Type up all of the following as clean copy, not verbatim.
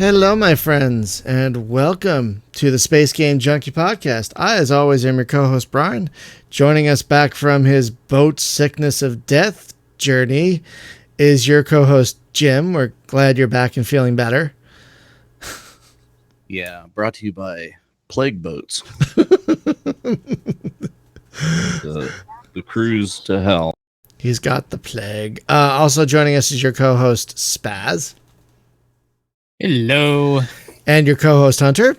Hello, my friends, and welcome to the Space Game Junkie Podcast. I, as always, am your co-host, Brian. Joining us back from his boat sickness of death journey is your co-host, Jim. We're glad you're back and feeling better. Yeah, brought to you by Plague Boats. the cruise to hell. He's got the plague. Also joining us is your co-host, Spaz. Hello. And your co-host, Hunter.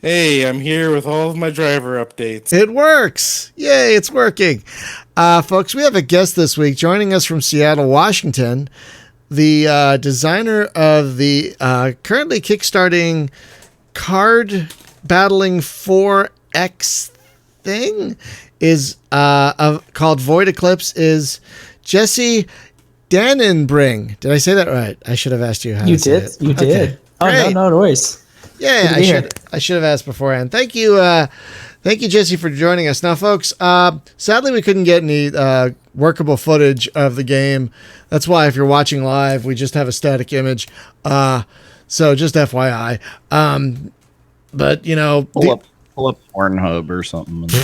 Hey, I'm here with all of my driver updates. It works. Yay, it's working. Folks, we have a guest this week joining us from Seattle, Washington. The designer of the currently kickstarting card battling 4X thing is called Void Eclipse is Jesse Dannenbring. Did I say that right? I should have asked you how You to say did. it. You Okay. did. Oh, Great. no worries. Yeah, I should have asked beforehand. Thank you, Jesse, for joining us. Now, folks, sadly we couldn't get any workable footage of the game. That's why if you're watching live, we just have a static image. So just FYI. But you know, Pull up Pornhub or something in the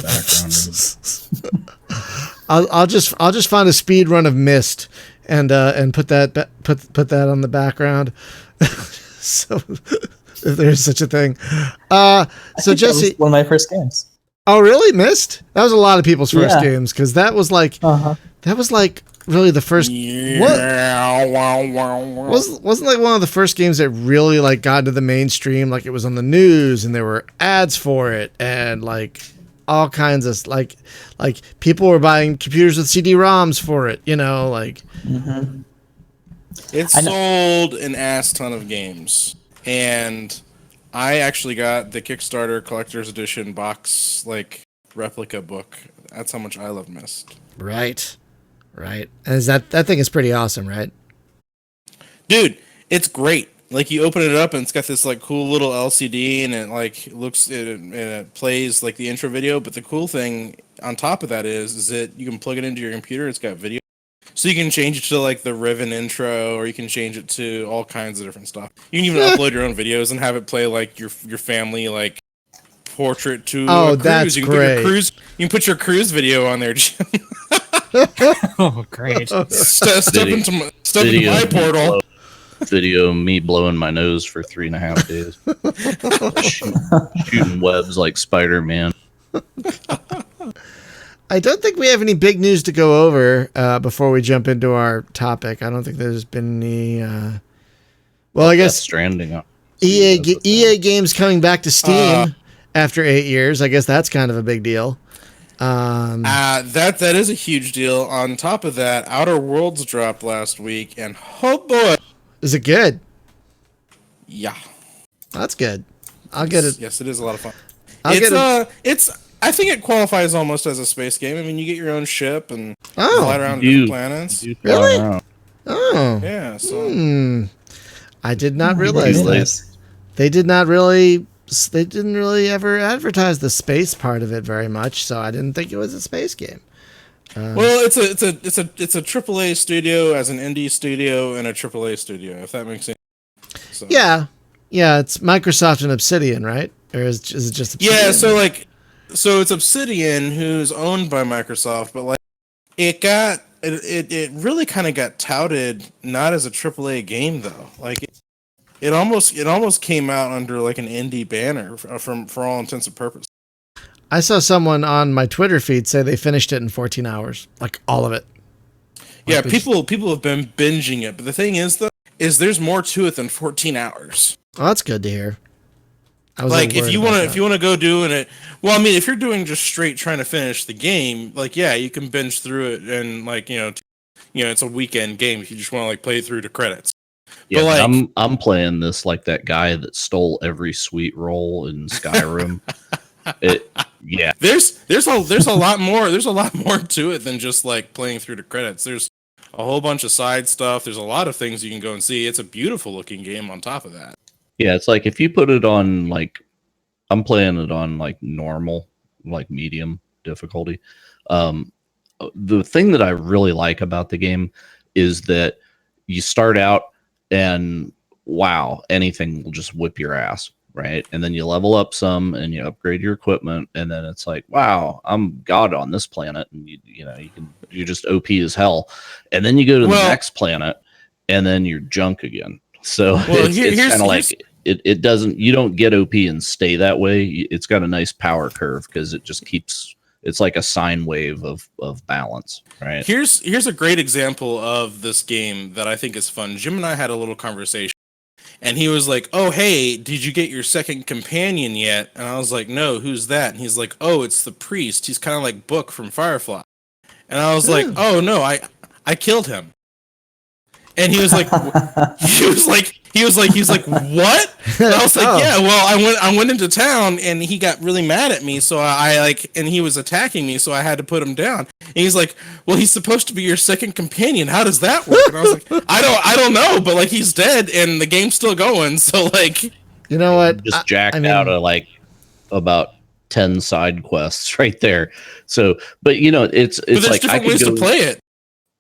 background. I'll just find a speed run of Myst and put that on the background. So if there's such a thing. So Jesse, that was one of my first games. Oh really? Myst? That was a lot of people's first games because that was like really the first. Wasn't like one of the first games that really like got into the mainstream. Like it was on the news and there were ads for it and like all kinds of like people were buying computers with CD-ROMs for it. You know, like. Mm-hmm. It sold an ass ton of games, and I actually got the Kickstarter Collector's Edition box like replica book. That's how much I love Myst. Right. And that thing is pretty awesome, right? Dude, it's great. Like you open it up and it's got this like cool little LCD and it like looks and it plays like the intro video. But the cool thing on top of that is that you can plug it into your computer. It's got video. So you can change it to like the Riven intro, or you can change it to all kinds of different stuff. You can even upload your own videos and have it play like your family like portrait to a cruise. That's you can great. You can put your cruise video on there. Oh, great. Step into my portal. Video of me blowing my nose for 3.5 days. Shooting webs like Spider-Man. I don't think we have any big news to go over before we jump into our topic. I don't think there's been any. I guess Stranding up. EA games coming back to Steam after 8 years. I guess that's kind of a big deal. That is a huge deal. On top of that, Outer Worlds dropped last week, and oh boy, is it good? Yeah, that's good. I'll get it. Yes, it is a lot of fun. It's I think it qualifies almost as a space game. I mean, you get your own ship and fly around different planets. Really? Oh, yeah. So I did not realize that. They didn't really ever advertise the space part of it very much, so I didn't think it was a space game. Well, it's a AAA studio as an indie studio and a AAA studio, if that makes sense. So. Yeah, it's Microsoft and Obsidian, right? Or is it just Obsidian? Yeah, so it's Obsidian who's owned by Microsoft, but like it really kind of got touted not as a AAA game though. Like it almost came out under like an indie banner for all intents and purposes. I saw someone on my Twitter feed say they finished it in 14 hours, like all of it. Yeah, people have been binging it, but the thing is there's more to it than 14 hours. Oh, that's good to hear. Like if you want to go doing it, well, I mean, if you're doing just straight trying to finish the game, like yeah, you can binge through it and like it's a weekend game if you just want to like play through the credits. Yeah, but like, I'm playing this like that guy that stole every sweet roll in Skyrim. There's a lot more to it than just like playing through the credits. There's a whole bunch of side stuff. There's a lot of things you can go and see. It's a beautiful looking game on top of that. Yeah, it's like if you put it on like I'm playing it on like normal, like medium difficulty. The thing that I really like about the game is that you start out and wow, anything will just whip your ass, right? And then you level up some and you upgrade your equipment, and then it's like, wow, I'm God on this planet, and you're just OP as hell. And then you go to the next planet, and then you're junk again. So it's kind of like it doesn't, you don't get OP and stay that way. It's got a nice power curve because it just keeps, it's like a sine wave of balance, right? Here's a great example of this game that I think is fun. Jim and I had a little conversation, and he was like, "Oh, hey, did you get your second companion yet?" And I was like, "No, who's that?" And he's like, "Oh, it's the priest. He's kind of like Book from Firefly." And I was like, "Oh no, I killed him." And he was like, he's like, what? And I was like, yeah, well, I went into town and he got really mad at me. So and he was attacking me. So I had to put him down. And he's like, well, he's supposed to be your second companion. How does that work? And I was like, I don't know, but like he's dead and the game's still going. So like, you know what? Just jacked out of like about 10 side quests right there. So, but it's there's like different ways to play it.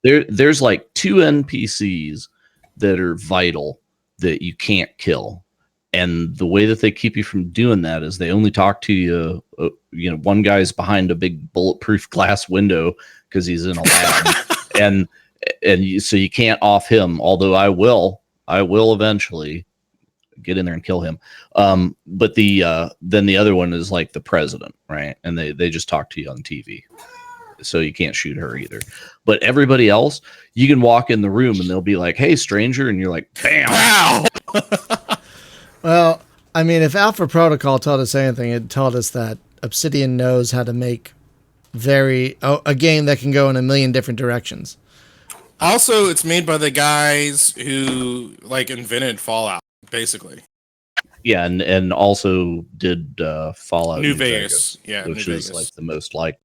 There's like 2 NPCs that are vital that you can't kill. And the way that they keep you from doing that is they only talk to you. One guy's behind a big bulletproof glass window because he's in a lab, so you can't off him. Although I will eventually get in there and kill him. But then the other one is like the president, right? And they just talk to you on TV. So you can't shoot her either. But everybody else, you can walk in the room and they'll be like, "Hey, stranger," and you're like, "Bam!" Wow. Well, I mean, if Alpha Protocol told us anything, it told us that Obsidian knows how to make a game that can go in a million different directions. Also, it's made by the guys who like invented Fallout, basically. Yeah, and also did Fallout New Vegas. Yeah, which New is Vegas. like the most like.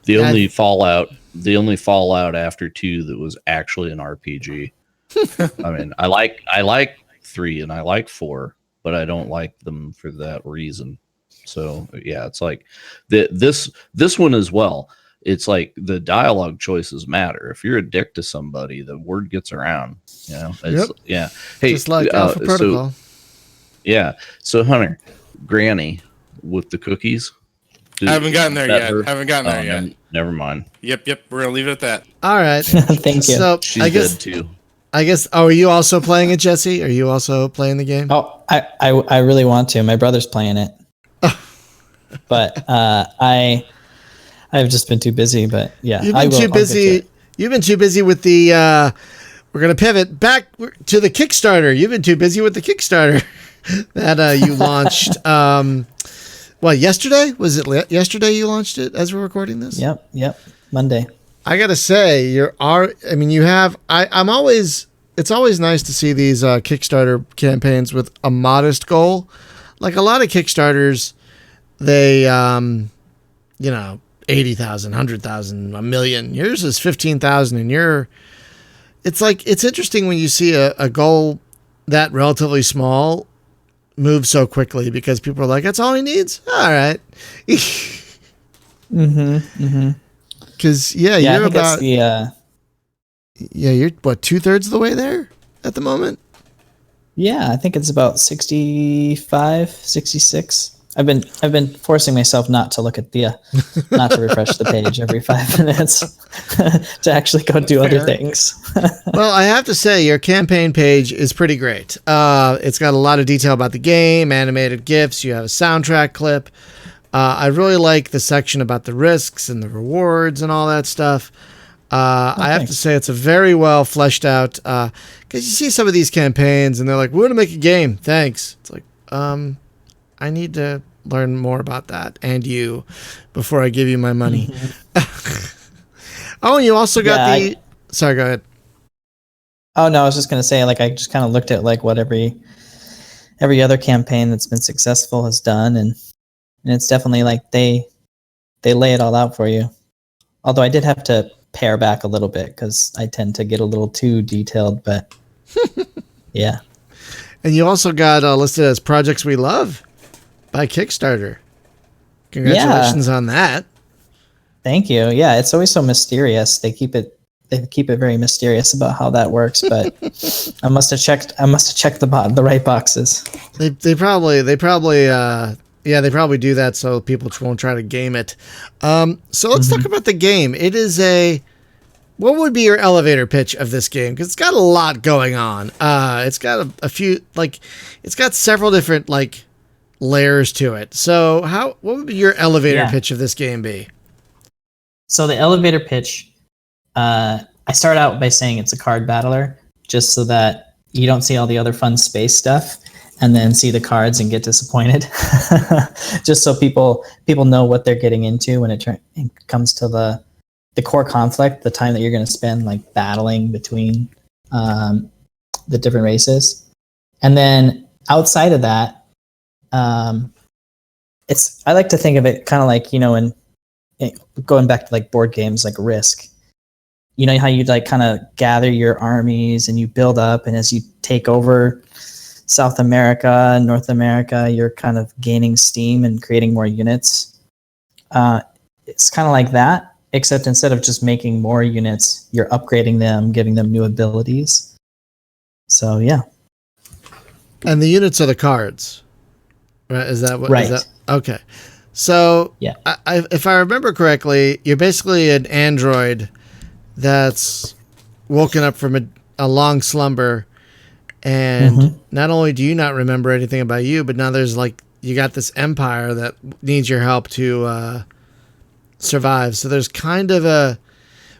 The only Fallout after 2 that was actually an RPG. I mean, I like 3 and I like 4, but I don't like them for that reason. So yeah, it's like this one as well. It's like the dialogue choices matter. If you're a dick to somebody, the word gets around. Yeah. Hey, just like Alpha Protocol. So Hunter, Granny with the cookies. I haven't gotten there yet. Never mind. Yep. We're gonna leave it at that. All right. Thank you. So she's dead too. I guess. Oh, are you also playing it, Jesse? Are you also playing the game? Oh, I really want to. My brother's playing it, but I've just been too busy. But yeah, you've been too busy. You've been too busy with the. We're gonna pivot back to the Kickstarter. You've been too busy with the Kickstarter that you launched. Well, yesterday? Was it yesterday you launched it as we're recording this? Yep. Monday. I got to say, it's always nice to see these Kickstarter campaigns with a modest goal. Like a lot of Kickstarters, they, 80,000, 100,000, $1 million. Yours is 15,000 and it's like, it's interesting when you see a goal that relatively small move so quickly because people are like, that's all he needs. All right. Because you're about you're what 2/3 of the way there at the moment. Yeah, I think it's about 65, 66. I've been forcing myself not to look at not to refresh the page every 5 minutes to actually go do other things. Well, I have to say your campaign page is pretty great. It's got a lot of detail about the game, animated GIFs. You have a soundtrack clip. I really like the section about the risks and the rewards and all that stuff. I have to say it's a very well fleshed out, because you see some of these campaigns and they're like, we're going to make a game. Thanks. It's like, I need to learn more about that and you before I give you my money. Oh, and you also got sorry, go ahead. Oh no, I was just going to say, like, I just kind of looked at like what every other campaign that's been successful has done. And it's definitely like they lay it all out for you. Although I did have to pare back a little bit because I tend to get a little too detailed, but yeah. And you also got listed as Projects We Love by Kickstarter. Congratulations on that. Thank you. Yeah, it's always so mysterious. They keep it they keep it very mysterious about how that works. But I must have checked the right boxes. They probably they probably do that so people won't try to game it. So let's talk about the game. It is what would be your elevator pitch of this game? Because it's got a lot going on. It's got a few, like, it's got several different, like, layers to it. So what would be your elevator pitch of this game be? So the elevator pitch, I start out by saying it's a card battler, just so that you don't see all the other fun space stuff and then see the cards and get disappointed. Just so people know what they're getting into when it comes to the core conflict, the time that you're going to spend like battling between the different races. And then outside of that, I like to think of it kind of like, going back to like board games like Risk. You know how you like kind of gather your armies and you build up, and as you take over South America, North America, you're kind of gaining steam and creating more units. It's kind of like that. Except instead of just making more units, you're upgrading them, giving them new abilities. So, yeah. And the units are the cards. Right? Is that what? Right. Is that, okay. So, yeah. If I remember correctly, you're basically an android that's woken up from a long slumber. And not only do you not remember anything about you, but now there's like, you got this empire that needs your help to survive. So there's kind of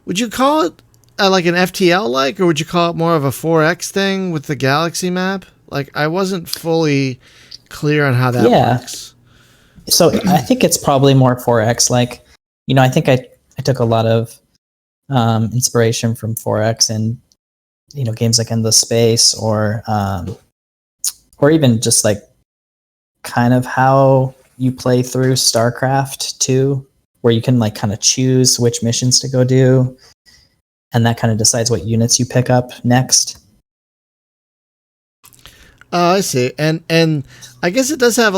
would you call it like an FTL like, or would you call it more of a 4X thing with the galaxy map? Like, I wasn't fully clear on how that works. So I think it's probably more 4X like. I think I took a lot of inspiration from 4X and games like Endless Space or even just like kind of how you play through StarCraft 2, where you can like kind of choose which missions to go do, and that kind of decides what units you pick up next. Oh, I see. And I guess it does have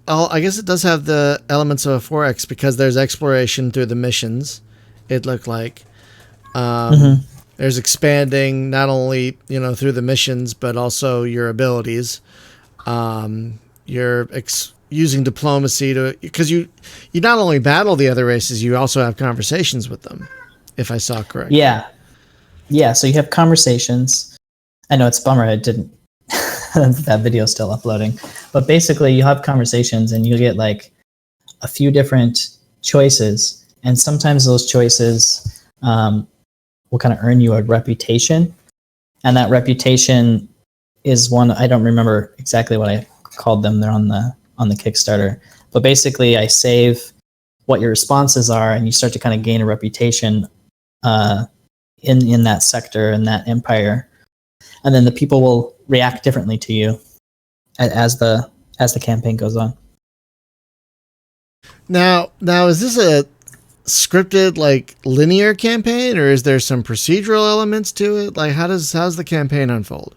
I guess it does have the elements of a 4X because there's exploration through the missions. It looked like there's expanding not only through the missions but also your abilities. You're using diplomacy because you not only battle the other races, you also have conversations with them, if I saw correctly. Yeah, so you have conversations. I know it's a bummer I didn't that video's still uploading, but basically you have conversations and you get like a few different choices, and sometimes those choices will kind of earn you a reputation, and that reputation is one, I don't remember exactly what I called them. They're on the Kickstarter, but basically I save what your responses are, and you start to kind of gain a reputation in that sector, in that empire, and then the people will react differently to you as the campaign goes on. Now is this a scripted like linear campaign, or is there some procedural elements to it? Like how's the campaign unfold?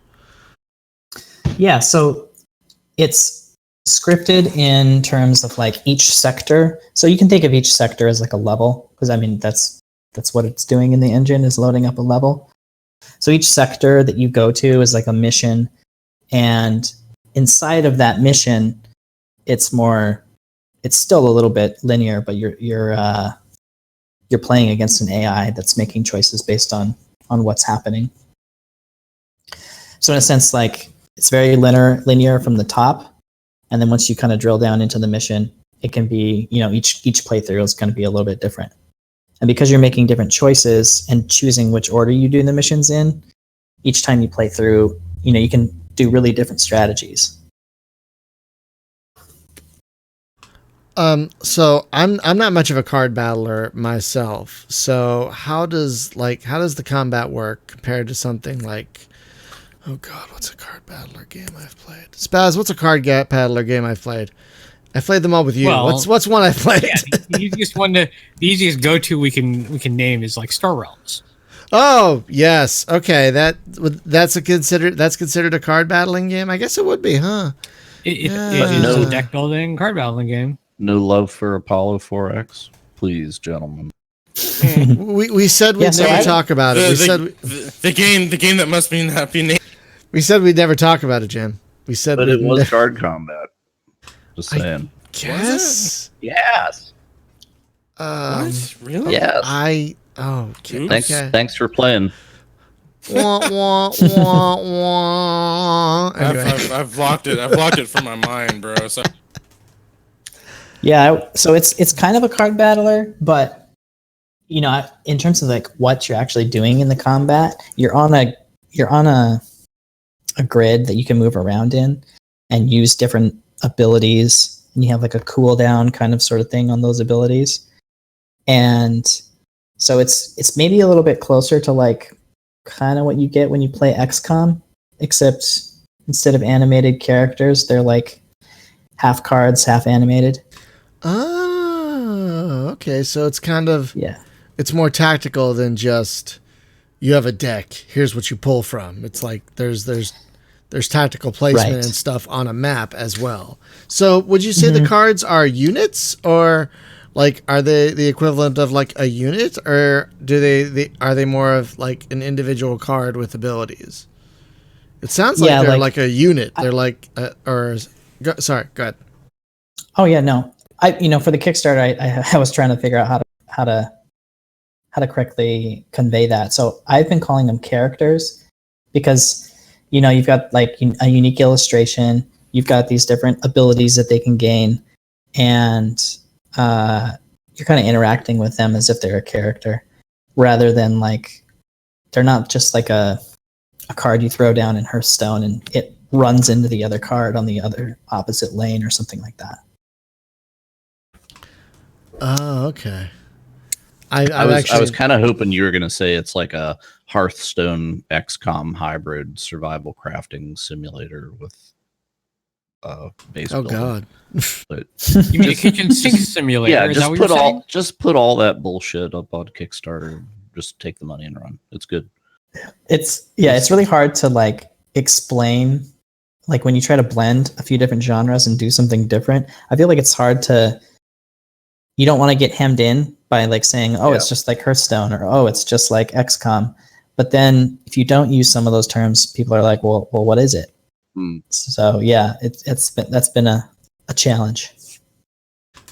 Yeah, so it's scripted in terms of like each sector. So you can think of each sector as like a level, because I mean that's what it's doing in the engine, is loading up a level. So each sector that you go to is like a mission, and inside of that mission, it's still a little bit linear, but you're playing against an AI that's making choices based on what's happening. So in a sense, like it's very linear from the top, and then once you kind of drill down into the mission, it can be, each playthrough is going to be a little bit different. And because you're making different choices and choosing which order you do the missions in, each time you play through, you can do really different strategies. So I'm not much of a card battler myself. So how does the combat work compared to something like, oh God, what's a card battler game I've played? Spaz, what's a card battler game I've played? I played them all with you. Well, what's one I played? Yeah, the easiest go-to we can name is like Star Realms. Oh yes, okay. That's considered a card battling game. I guess it would be, huh? It is a deck building card battling game. No love for Apollo 4X, please, gentlemen. We said we'd Yeah, so never I- talk about it. The game that must be not be named. We said we'd never talk about it, Jim. We said But we'd it was never card combat. Just saying. guess. Yes. What? Really? Yes. Okay. Thanks for playing. Wah, wah, wah, wah. Anyway. I've blocked it. I've blocked it from my mind, bro. So Yeah, so it's kind of a card battler, but in terms of like what you're actually doing in the combat, you're on a grid that you can move around in and use different abilities, and you have like a cooldown kind of sort of thing on those abilities. And so it's maybe a little bit closer to like kind of what you get when you play XCOM, except instead of animated characters, they're like half cards, half animated. Oh, okay. So it's kind of it's more tactical than just you have a deck. Here's what you pull from. It's like there's tactical placement Right. and stuff on a map as well. So would you say the cards are units, or like are they the equivalent of like a unit, or are they more of like an individual card with abilities? It sounds like Yeah, they're like- like a unit. They're like sorry, go ahead. Oh yeah, no. For the Kickstarter, I was trying to figure out how to correctly convey that. So I've been calling them characters because you've got like a unique illustration, you've got these different abilities that they can gain, and you're kind of interacting with them as if they're a character, rather than like they're not just like a card you throw down in Hearthstone and it runs into the other card on the other opposite lane or something like that. Oh, okay. I was kind of hoping you were going to say it's like a Hearthstone XCOM hybrid survival crafting simulator with base Oh building. God. But You mean a kitchen sink simulator? yeah, Is that just what you're saying? put all that bullshit up on Kickstarter. Just take the money and run. It's good. It's really hard to like explain, like when you try to blend a few different genres and do something different. I feel like it's hard you don't want to get hemmed in by like saying, oh, it's just like Hearthstone, or oh, it's just like XCOM. But then if you don't use some of those terms, people are like, well, what is it? So yeah, that's been a challenge.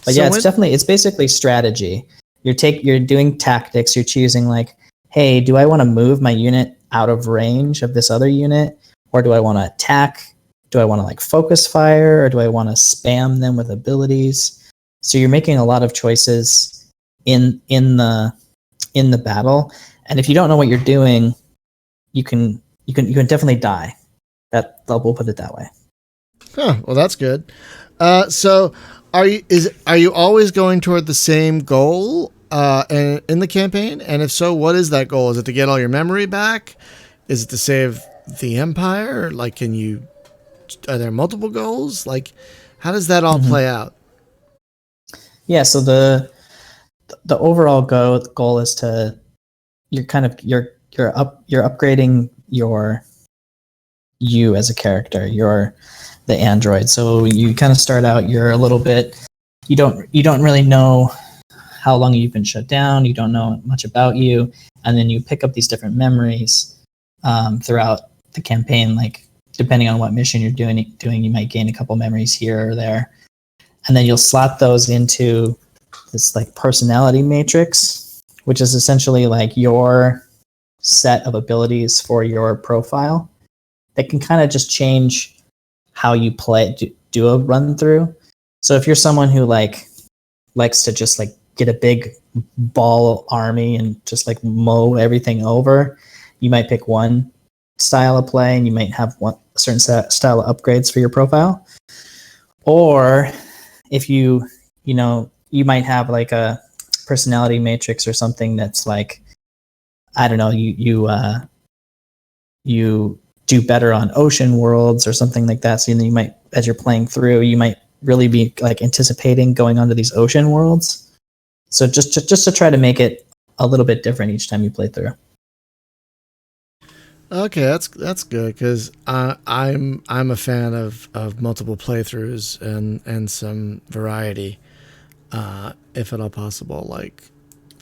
But So yeah, it's basically strategy. You're doing tactics. You're choosing like, hey, do I want to move my unit out of range of this other unit, or do I want to attack? Do I want to like focus fire, or do I want to spam them with abilities? So you're making a lot of choices in the battle, and if you don't know what you're doing, you can definitely die. We'll put it that way. Huh, well, that's good. So, are you always going toward the same goal in the campaign? And if so, what is that goal? Is it to get all your memory back? Is it to save the Empire? Like, are there multiple goals? Like, how does that all play out? Yeah. So the overall goal is you're upgrading you as a character. You're the android. So you kind of start out, you're a little bit, you don't really know how long you've been shut down. You don't know much about you. And then you pick up these different memories throughout the campaign. Like depending on what mission you're doing, you might gain a couple memories here or there. And then you'll slot those into this like personality matrix, which is essentially like your set of abilities for your profile that can kind of just change how you do a run through. So if you're someone who likes to just like get a big ball army and just like mow everything over, you might pick one style of play and you might have one certain style of upgrades for your profile. Or if you might have like a personality matrix or something that's like, I don't know, you do better on ocean worlds or something like that. So you might, as you're playing through, you might really be like anticipating going onto these ocean worlds. So just to try to make it a little bit different each time you play through. Okay, that's good because I'm a fan of multiple playthroughs and some variety, if at all possible. Like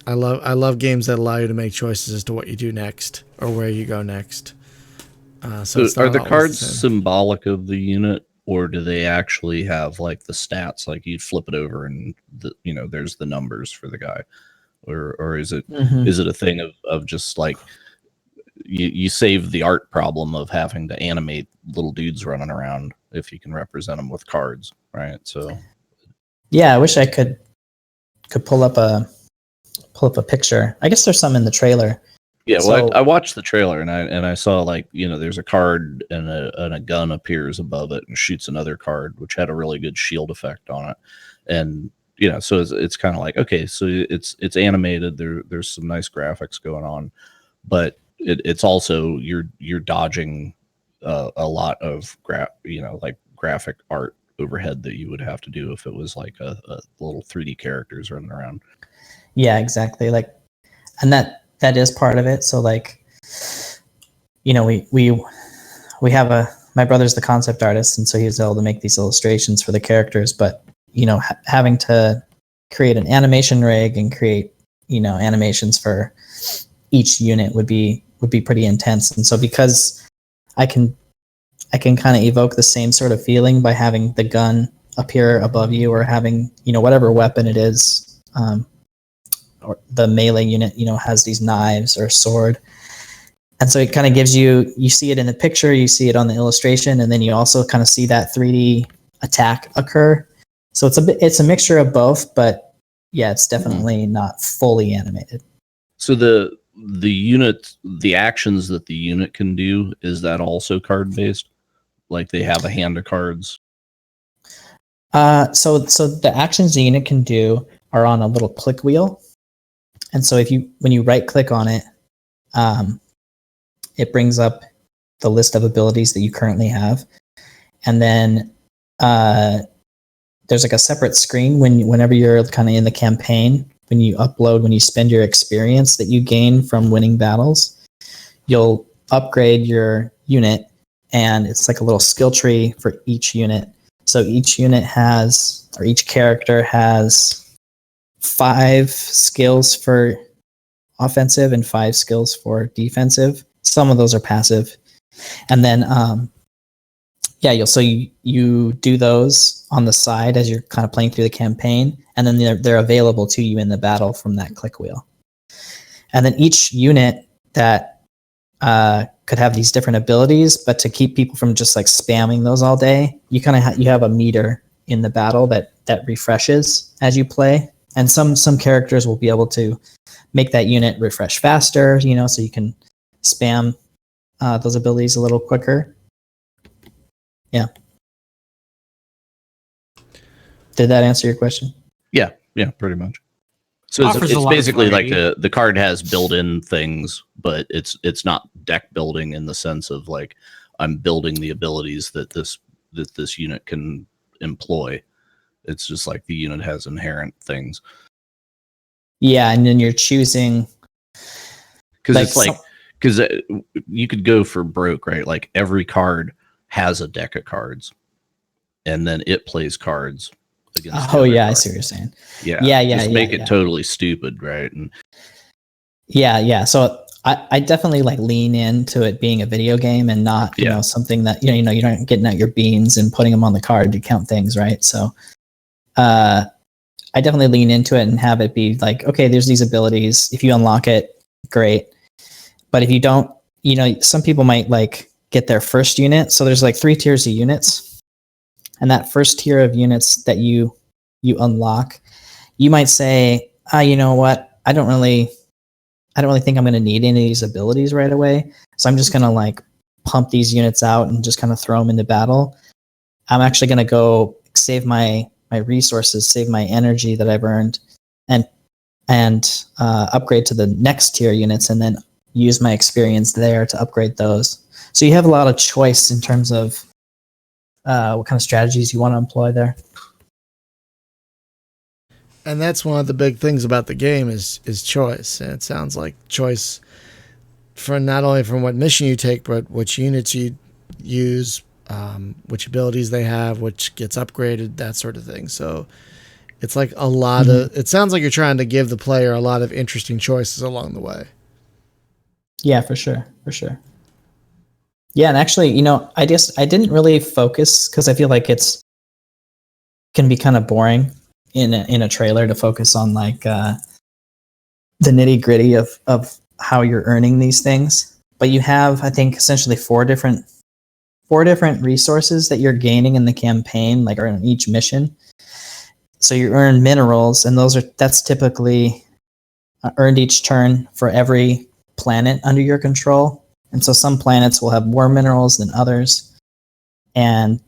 I love games that allow you to make choices as to what you do next or where you go next. So it's Are not the always cards same. symbolic of the unit, or do they actually have like the stats? Like you'd flip it over and there's the numbers for the guy, or is it Mhm. is it a thing of just like you save the art problem of having to animate little dudes running around if you can represent them with cards, right? So Yeah, I wish I could pull up a picture. I guess there's some in the trailer. yeah, well, So I watched the trailer and I saw like there's a card and a gun appears above it and shoots another card, which had a really good shield effect on it, and so it's kind of like, okay, so it's animated. There's some nice graphics going on, but it's also you're dodging a lot of like graphic art overhead that you would have to do if it was like a little 3D characters running around. yeah, exactly. Like, and that is part of it. So like, we have my brother's the concept artist, and so he's able to make these illustrations for the characters. But having to create an animation rig and create animations for each unit would be pretty intense. And so because I can kind of evoke the same sort of feeling by having the gun appear above you, or having whatever weapon it is, or the melee unit has these knives or sword. And so it kind of gives you see it in the picture, you see it on the illustration, and then you also kind of see that 3D attack occur. So it's a mixture of both, but yeah, it's definitely not fully animated. So the unit, the actions that the unit can do, is that also card based? Like they have a hand of cards? So the actions the unit can do are on a little click wheel. And so when you right click on it, it brings up the list of abilities that you currently have. And then there's like a separate screen whenever you're kind of in the campaign, when you spend your experience that you gain from winning battles, you'll upgrade your unit, and it's like a little skill tree for each unit. So each character has 5 skills for offensive and 5 skills for defensive. Some of those are passive. And then you do those on the side as you're kind of playing through the campaign, and then they're available to you in the battle from that click wheel. And then each unit that could have these different abilities, but to keep people from just like spamming those all day, you kind of you have a meter in the battle that refreshes as you play. And some characters will be able to make that unit refresh faster, so you can spam those abilities a little quicker. Yeah. Did that answer your question? Yeah, pretty much. So Offers a it's lot of basically like variety. the card has built-in things, but it's not deck building in the sense of like I'm building the abilities that this unit can employ. It's just like the unit has inherent things. Yeah, and then you're choosing Because you could go for broke, right? Like every card has a deck of cards, and then it plays cards against. Oh yeah, cards. I see what you're saying. Yeah, just make it totally stupid, right? And yeah. So I definitely like lean into it being a video game and not something that you're not getting out your beans and putting them on the card to count things, right? So I definitely lean into it and have it be like, okay, there's these abilities. If you unlock it, great. But if you don't, some people might like get their first unit. So there's like 3 tiers of units, and that first tier of units that you unlock, you might say, you know what, I don't really think I'm going to need any of these abilities right away. So I'm just going to like pump these units out and just kind of throw them into battle. I'm actually going to go save my resources, save my energy that I've earned, and upgrade to the next tier units, and then use my experience there to upgrade those. So you have a lot of choice in terms of what kind of strategies you want to employ there. And that's one of the big things about the game is choice. And it sounds like choice for not only from what mission you take, but which units you use, which abilities they have, which gets upgraded, that sort of thing. So It's like a lot of. It sounds like you're trying to give the player a lot of interesting choices along the way. Yeah, for sure, for sure. Yeah, and actually, I didn't really focus because I feel like it's can be kind of boring in a trailer to focus on like the nitty gritty of how you're earning these things. But you have, I think, essentially four different resources that you're gaining in the campaign, like or in each mission. So you earn minerals, and that's typically earned each turn for every planet under your control. And so some planets will have more minerals than others, and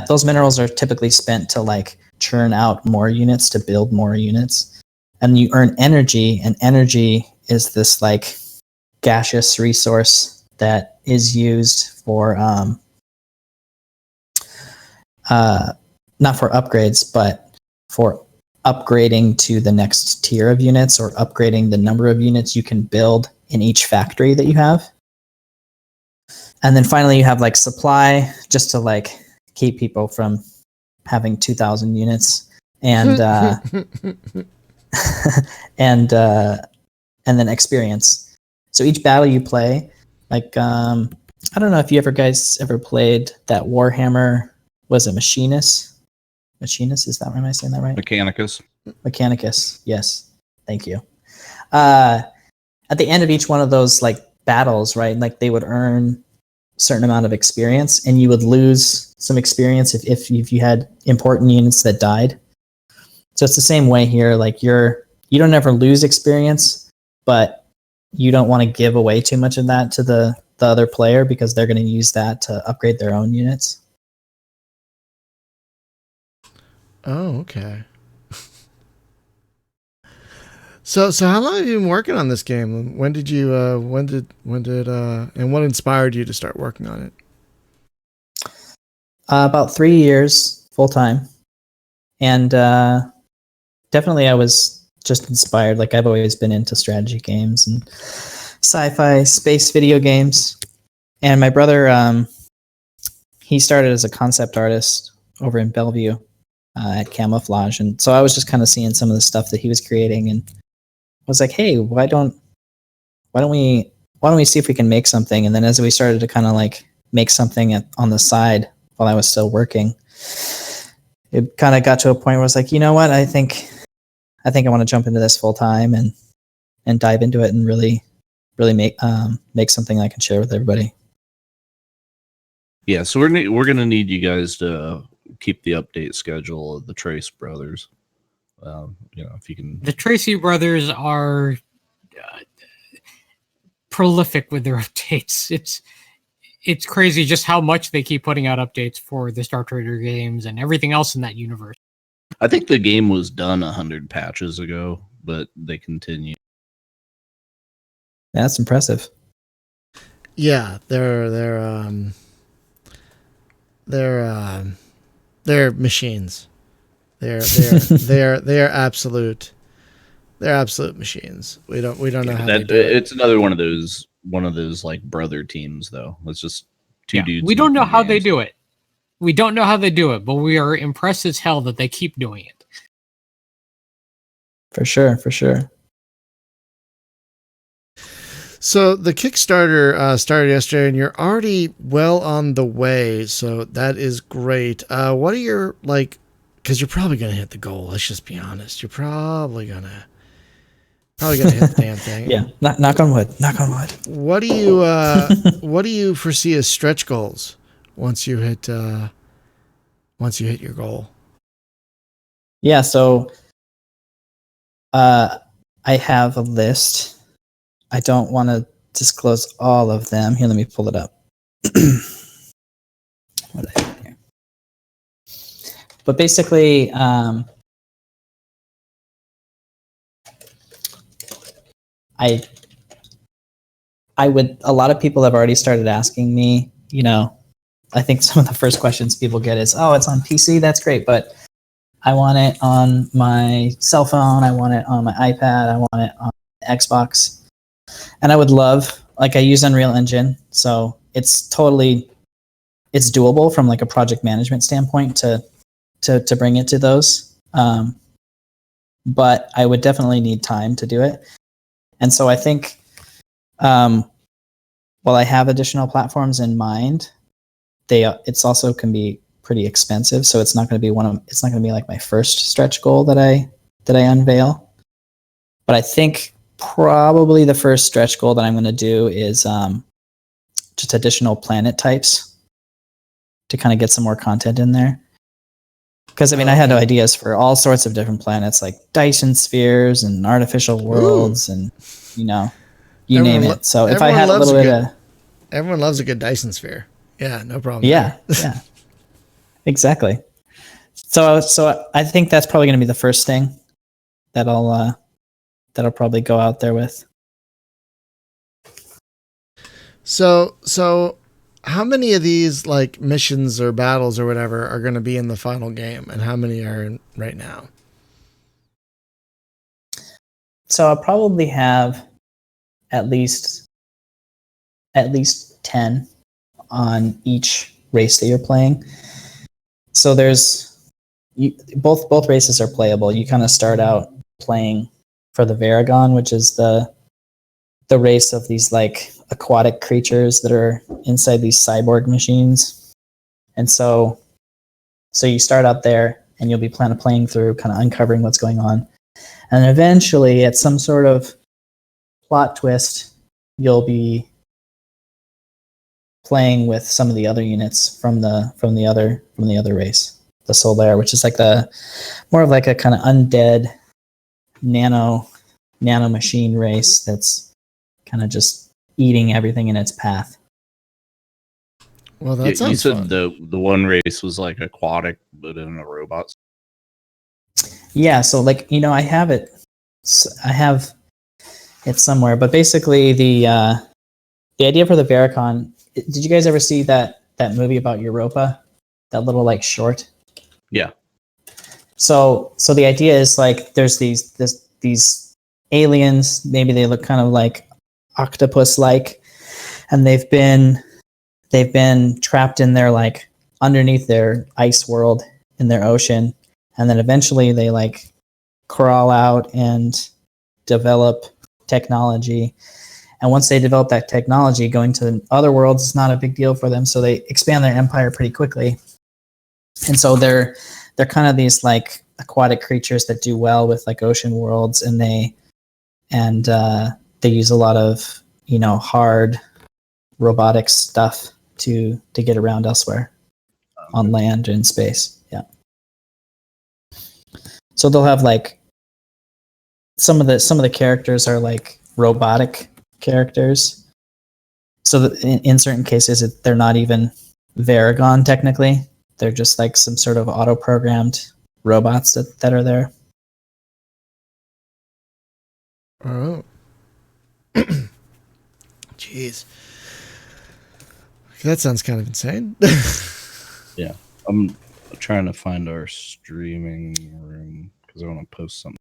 those minerals are typically spent to like churn out more units to build more units. And you earn energy, and energy is this like gaseous resource that is used for not for upgrades, but for upgrading to the next tier of units or upgrading the number of units you can build in each factory that you have. And then finally you have like supply, just to like keep people from having 2,000 units, and and then experience. So each battle you play, like I don't know if you guys ever played that Warhammer, was it Machinist? Machinist, is that right? Am I saying that right? Mechanicus. Mechanicus, yes. Thank you. At the end of each one of those like battles, right? Like they would earn a certain amount of experience, and you would lose some experience if you had important units that died. So it's the same way here. Like you don't ever lose experience, but you don't want to give away too much of that to the other player, because they're going to use that to upgrade their own units. Oh, okay. So how long have you been working on this game? When did you and what inspired you to start working on it? About 3 years full time, and definitely I was just inspired. Like I've always been into strategy games and sci-fi space video games, and my brother he started as a concept artist over in Bellevue at Camouflage, and so I was just kind of seeing some of the stuff that he was creating, and I was like, hey, why don't we see if we can make something? And then as we started to kind of like make something on the side while I was still working, it kind of got to a point where I was like, you know what, I think I want to jump into this full time and dive into it and really make something I can share with everybody. Yeah, so we're gonna need you guys to keep the update schedule of the Trace brothers. If you can. The Tracy brothers are prolific with their updates. It's crazy just how much they keep putting out updates for the Star Trader games and everything else in that universe. I think the game was done 100 patches ago, but they continue. That's impressive. Yeah, they're machines. They're absolute machines. We don't know how they do it. It's another one of those like brother teams, though. It's just two dudes. We don't know how they do it. We don't know how they do it, but we are impressed as hell that they keep doing it. For sure, for sure. So the Kickstarter started yesterday, and you're already well on the way. So that is great. What are your because you're probably going to hit the goal. Let's just be honest. You're probably going to hit the damn thing. Yeah. Knock on wood. Knock on wood. What do you foresee as stretch goals once you hit your goal? Yeah. So, I have a list. I don't want to disclose all of them. Here, let me pull it up. What did I have here? But basically, I would. A lot of people have already started asking me. I think some of the first questions people get is, "Oh, it's on PC. That's great, but I want it on my cell phone. I want it on my iPad. I want it on Xbox." And I would love, I use Unreal Engine, so it's doable from like a project management standpoint to bring it to those. but I would definitely need time to do it. And so I think, while I have additional platforms in mind, it's also can be pretty expensive. So it's not going to be it's not going to be like my first stretch goal that I unveil. But I think probably the first stretch goal that I'm going to do is just additional planet types to kind of get some more content in there. Because I mean, I had ideas for all sorts of different planets, like Dyson spheres and artificial worlds, and you name it. So if I had a little bit of, everyone loves a good Dyson sphere. Yeah, no problem. Yeah, yeah, exactly. So I think that's probably going to be the first thing that I'll probably go out there with. So how many of these like missions or battles or whatever are going to be in the final game, and how many are in right now? So I'll probably have at least 10 on each race that you're playing. So both races are playable. You kind of start out playing for the Varagon, which is the race of these like aquatic creatures that are inside these cyborg machines. And so you start out there and you'll be playing through, kind of uncovering what's going on. And eventually at some sort of plot twist, you'll be playing with some of the other units from the other race, the Solaire, which is like more of like a kind of undead nano machine race that's kind of just eating everything in its path. Well, that sounds you said fun. the one race was like aquatic, but in a robot. Yeah, so like I have it somewhere, but basically the idea for the Varicon. Did you guys ever see that movie about Europa? That little like short. Yeah. So the idea is like there's these aliens. Maybe they look kind of like octopus-like, and they've been trapped in their like underneath their ice world in their ocean, and then eventually they like crawl out and develop technology. And once they develop that technology, going to other worlds is not a big deal for them. So they expand their empire pretty quickly. And so they're kind of these like aquatic creatures that do well with like ocean worlds, and they use a lot of hard robotic stuff to get around elsewhere on land and in space. Yeah. So they'll have like some of the characters are like robotic characters. So that in certain cases, they're not even Varagon technically. They're just like some sort of auto-programmed robots that are there. Oh. Jeez. That sounds kind of insane. Yeah. I'm trying to find our streaming room because I want to post something.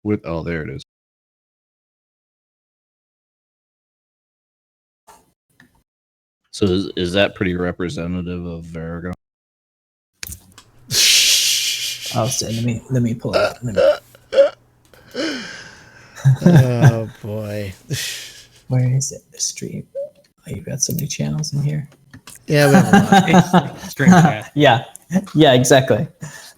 There it is. So is that pretty representative of Varagon? Oh, so let me pull it up. Oh boy. Where is it? The stream. Oh, you've got so many channels in here. Yeah, we have a lot. Stream chat. Yeah, exactly.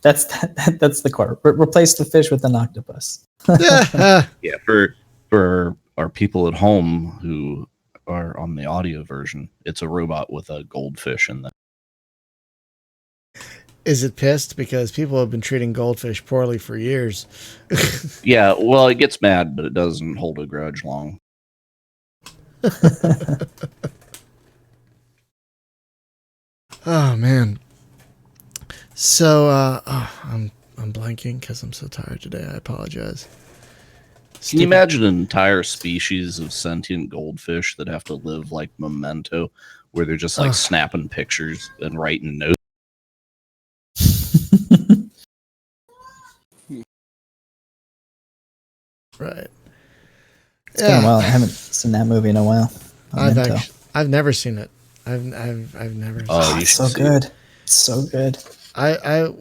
That's the core. Replace the fish with an octopus. Yeah. Yeah, for our people at home who are on the audio version, it's a robot with a goldfish in there. Is it pissed because people have been treating goldfish poorly for years? Yeah, well, it gets mad, but it doesn't hold a grudge long. Oh man. So I'm blanking because I'm so tired today. I apologize. Can you imagine an entire species of sentient goldfish that have to live like Memento, where they're just like snapping pictures and writing notes? Right. It's been a while. I haven't seen that movie in a while. I've never seen it. I've never. Oh, It's so good. It's so good. I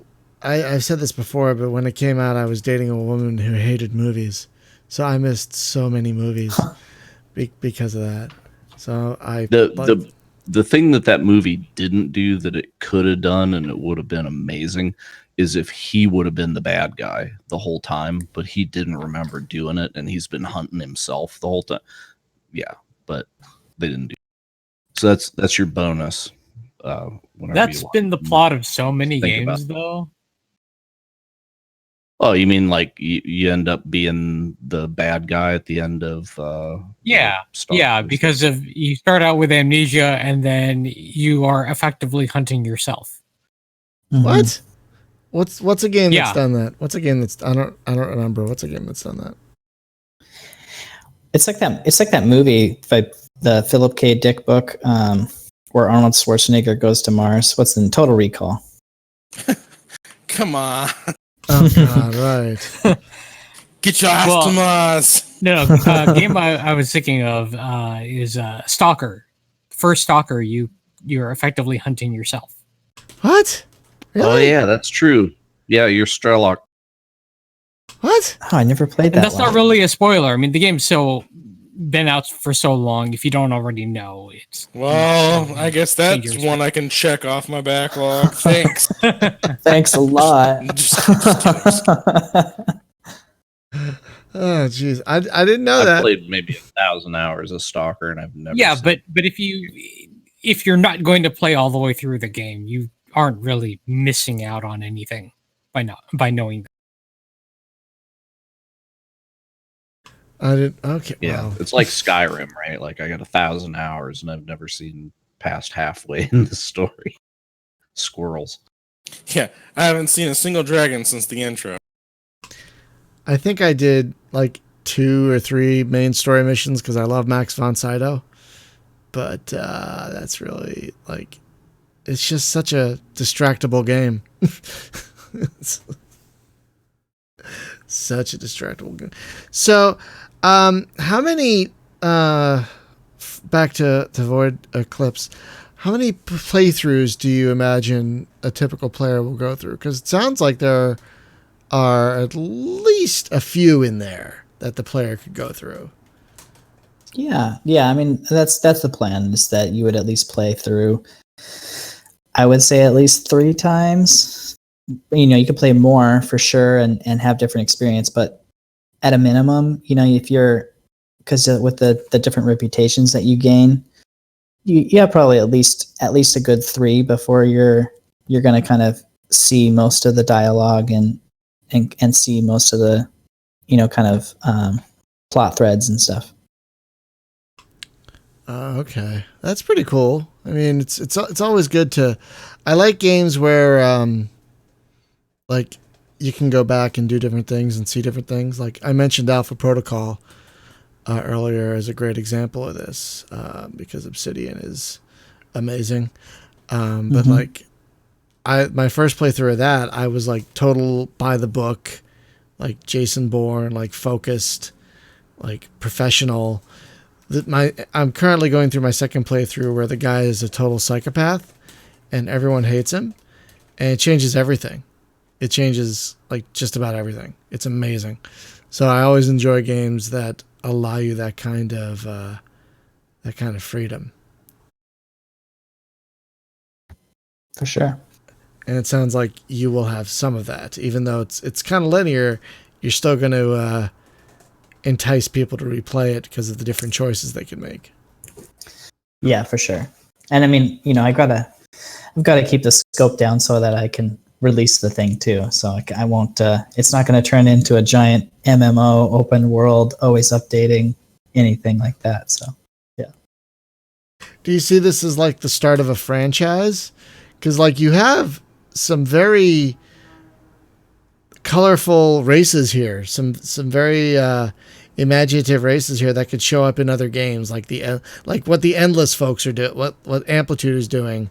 I've said this before, but when it came out, I was dating a woman who hated movies, so I missed so many movies because of that. So The thing that movie didn't do that it could have done and it would have been amazing is if he would have been the bad guy the whole time, but he didn't remember doing it and he's been hunting himself the whole time. Yeah, but they didn't do it. So that's your bonus. That's been the plot of so many games, though. Oh, you mean like you end up being the bad guy at the end of because of you start out with amnesia and then you are effectively hunting yourself. What? What's a game that's done that? What's a game that's I don't remember. What's a game that's done that? It's like that movie, the Philip K. Dick book, where Arnold Schwarzenegger goes to Mars. What's in Total Recall? Come on. Oh God! Right. Get your ass to Mars. No, game I was thinking of is Stalker. First Stalker, you're effectively hunting yourself. What? Really? Oh yeah, that's true. Yeah, you're Strelok. What? Oh, I never played that. And that's not really a spoiler. I mean, the game's been out for so long. If you don't already know, it's I guess that's one I can check off my backlog. Thanks. Thanks a lot. Oh jeez, I didn't know that. I played maybe 1,000 hours of Stalker, and I've never. Yeah, but if you're not going to play all the way through the game, you aren't really missing out on anything by knowing that. I did. Okay. Yeah, wow. it's like Skyrim, right? Like I got 1,000 hours, and I've never seen past halfway in the story. Squirrels. Yeah, I haven't seen a single dragon since the intro. I think I did like 2 or 3 main story missions because I love Max von Sydow, but that's really like it's just such a distractible game. It's such a distractible game. So, how many back to Void Eclipse? How many playthroughs do you imagine a typical player will go through? Because it sounds like there are at least a few in there that the player could go through. Yeah. I mean, that's the plan, is that you would at least play through, I would say, at least 3 times. You could play more for sure and have different experience, but at a minimum, because with the different reputations that you gain, you have probably at least a good 3 before you're going to kind of see most of the dialogue and see most of the kind of plot threads and stuff. Okay, that's pretty cool. I mean, it's always good to. I like games where like you can go back and do different things and see different things. Like I mentioned Alpha Protocol earlier as a great example of this because Obsidian is amazing. But like my first playthrough of that, I was like total by the book, like Jason Bourne, like focused, like professional. I'm currently going through my second playthrough where the guy is a total psychopath and everyone hates him, and it changes everything. It changes like just about everything. It's amazing. So I always enjoy games that allow you that kind of freedom. For sure. And it sounds like you will have some of that, even though it's kind of linear. You're still going to entice people to replay it because of the different choices they can make. Yeah, for sure. And I mean, I've got to keep the scope down so that I can release the thing too. So I won't. It's not going to turn into a giant MMO open world, always updating, anything like that. So, yeah. Do you see this as like the start of a franchise? Because like you have some very colorful races here, some very imaginative races here that could show up in other games, like what the Endless folks are doing, what Amplitude is doing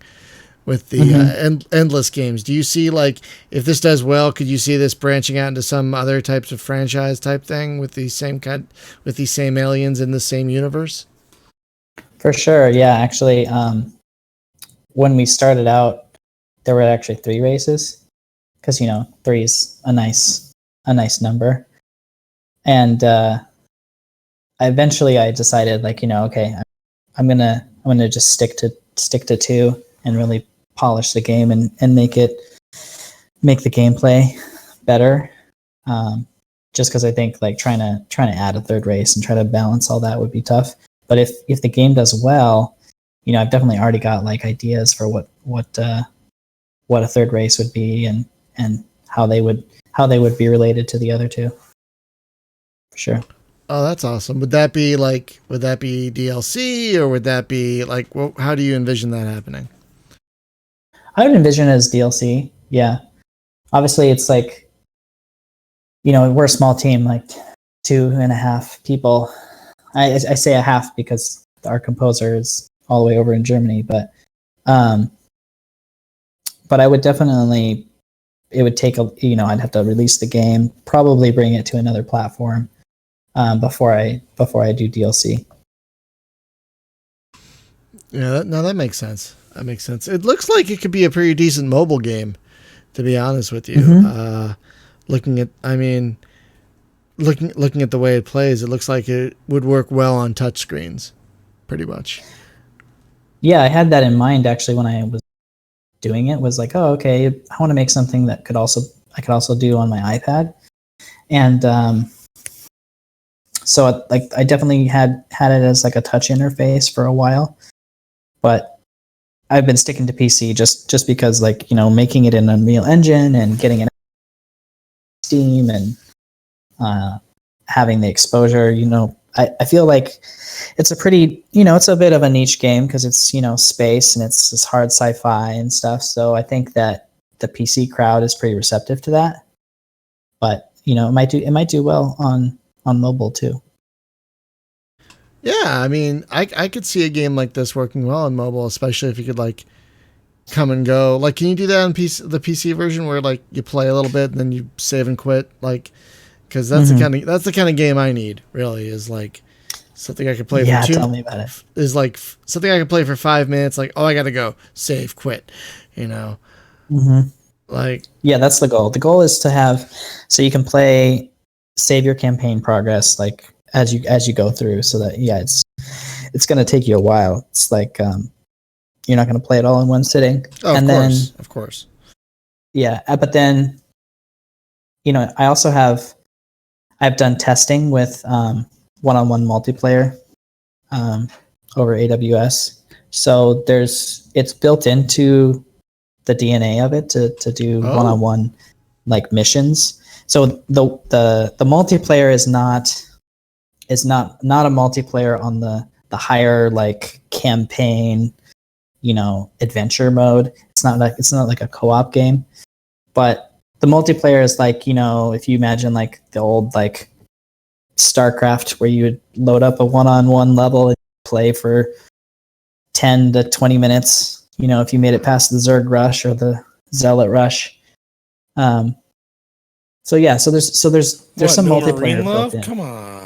with the Endless games. Do you see, like, if this does well, could you see this branching out into some other types of franchise type thing with these same aliens in the same universe? For sure, yeah. Actually, when we started out, there were actually 3 races. because 3 is a nice number. And eventually I decided, like, okay, I'm gonna just stick to 2 and really polish the game and make the gameplay better. Just because I think like trying to add a third race and try to balance all that would be tough. But if the game does well, I've definitely already got like ideas for what a third race would be and how they would be related to the other 2. For sure. Oh, that's awesome. Would that be DLC, or would that be like, how do you envision that happening? I would envision it as DLC. Yeah. Obviously, it's like, we're a small team, like 2.5 people. I say a half because our composer is all the way over in Germany, but I would definitely, it would take I'd have to release the game, probably bring it to another platform before I do DLC. Yeah, that makes sense. That makes sense. It looks like it could be a pretty decent mobile game, to be honest with you. Mm-hmm. Looking at the way it plays, it looks like it would work well on touchscreens, pretty much. Yeah, I had that in mind actually when I was doing it. Was like, oh, okay, I want to make something that I could also do on my iPad, and so I definitely had it as like a touch interface for a while, but I've been sticking to PC just because, like, making it in Unreal Engine and getting it on Steam and having the exposure, I feel like it's a pretty, it's a bit of a niche game because it's, space and it's this hard sci-fi and stuff. So I think that the PC crowd is pretty receptive to that, but it might do well on mobile too. Yeah, I mean, I could see a game like this working well on mobile, especially if you could like come and go. Like, can you do that on the PC version where like you play a little bit and then you save and quit? Like, because that's the kind of game I need. Really, is like something I could play. Yeah, for tell me about it. Is like something I can play for 5 minutes. Like, oh, I gotta go, save, quit. Mm-hmm. Like, yeah, that's the goal. The goal is to have so you can save your campaign progress like as you go through, so that it's going to take you a while. It's like you're not going to play it all in one sitting. Oh, of course. Yeah, but then I've done testing with one-on-one multiplayer over AWS. So it's built into the DNA of it to do one-on-one like missions. So the multiplayer is not a multiplayer on the higher like campaign, adventure mode. It's not like a co-op game, but the multiplayer is like, if you imagine like the old like StarCraft where you would load up a one-on-one level and play for 10 to 20 minutes, if you made it past the Zerg rush or the Zealot rush. So there's some multiplayer built in. Come on.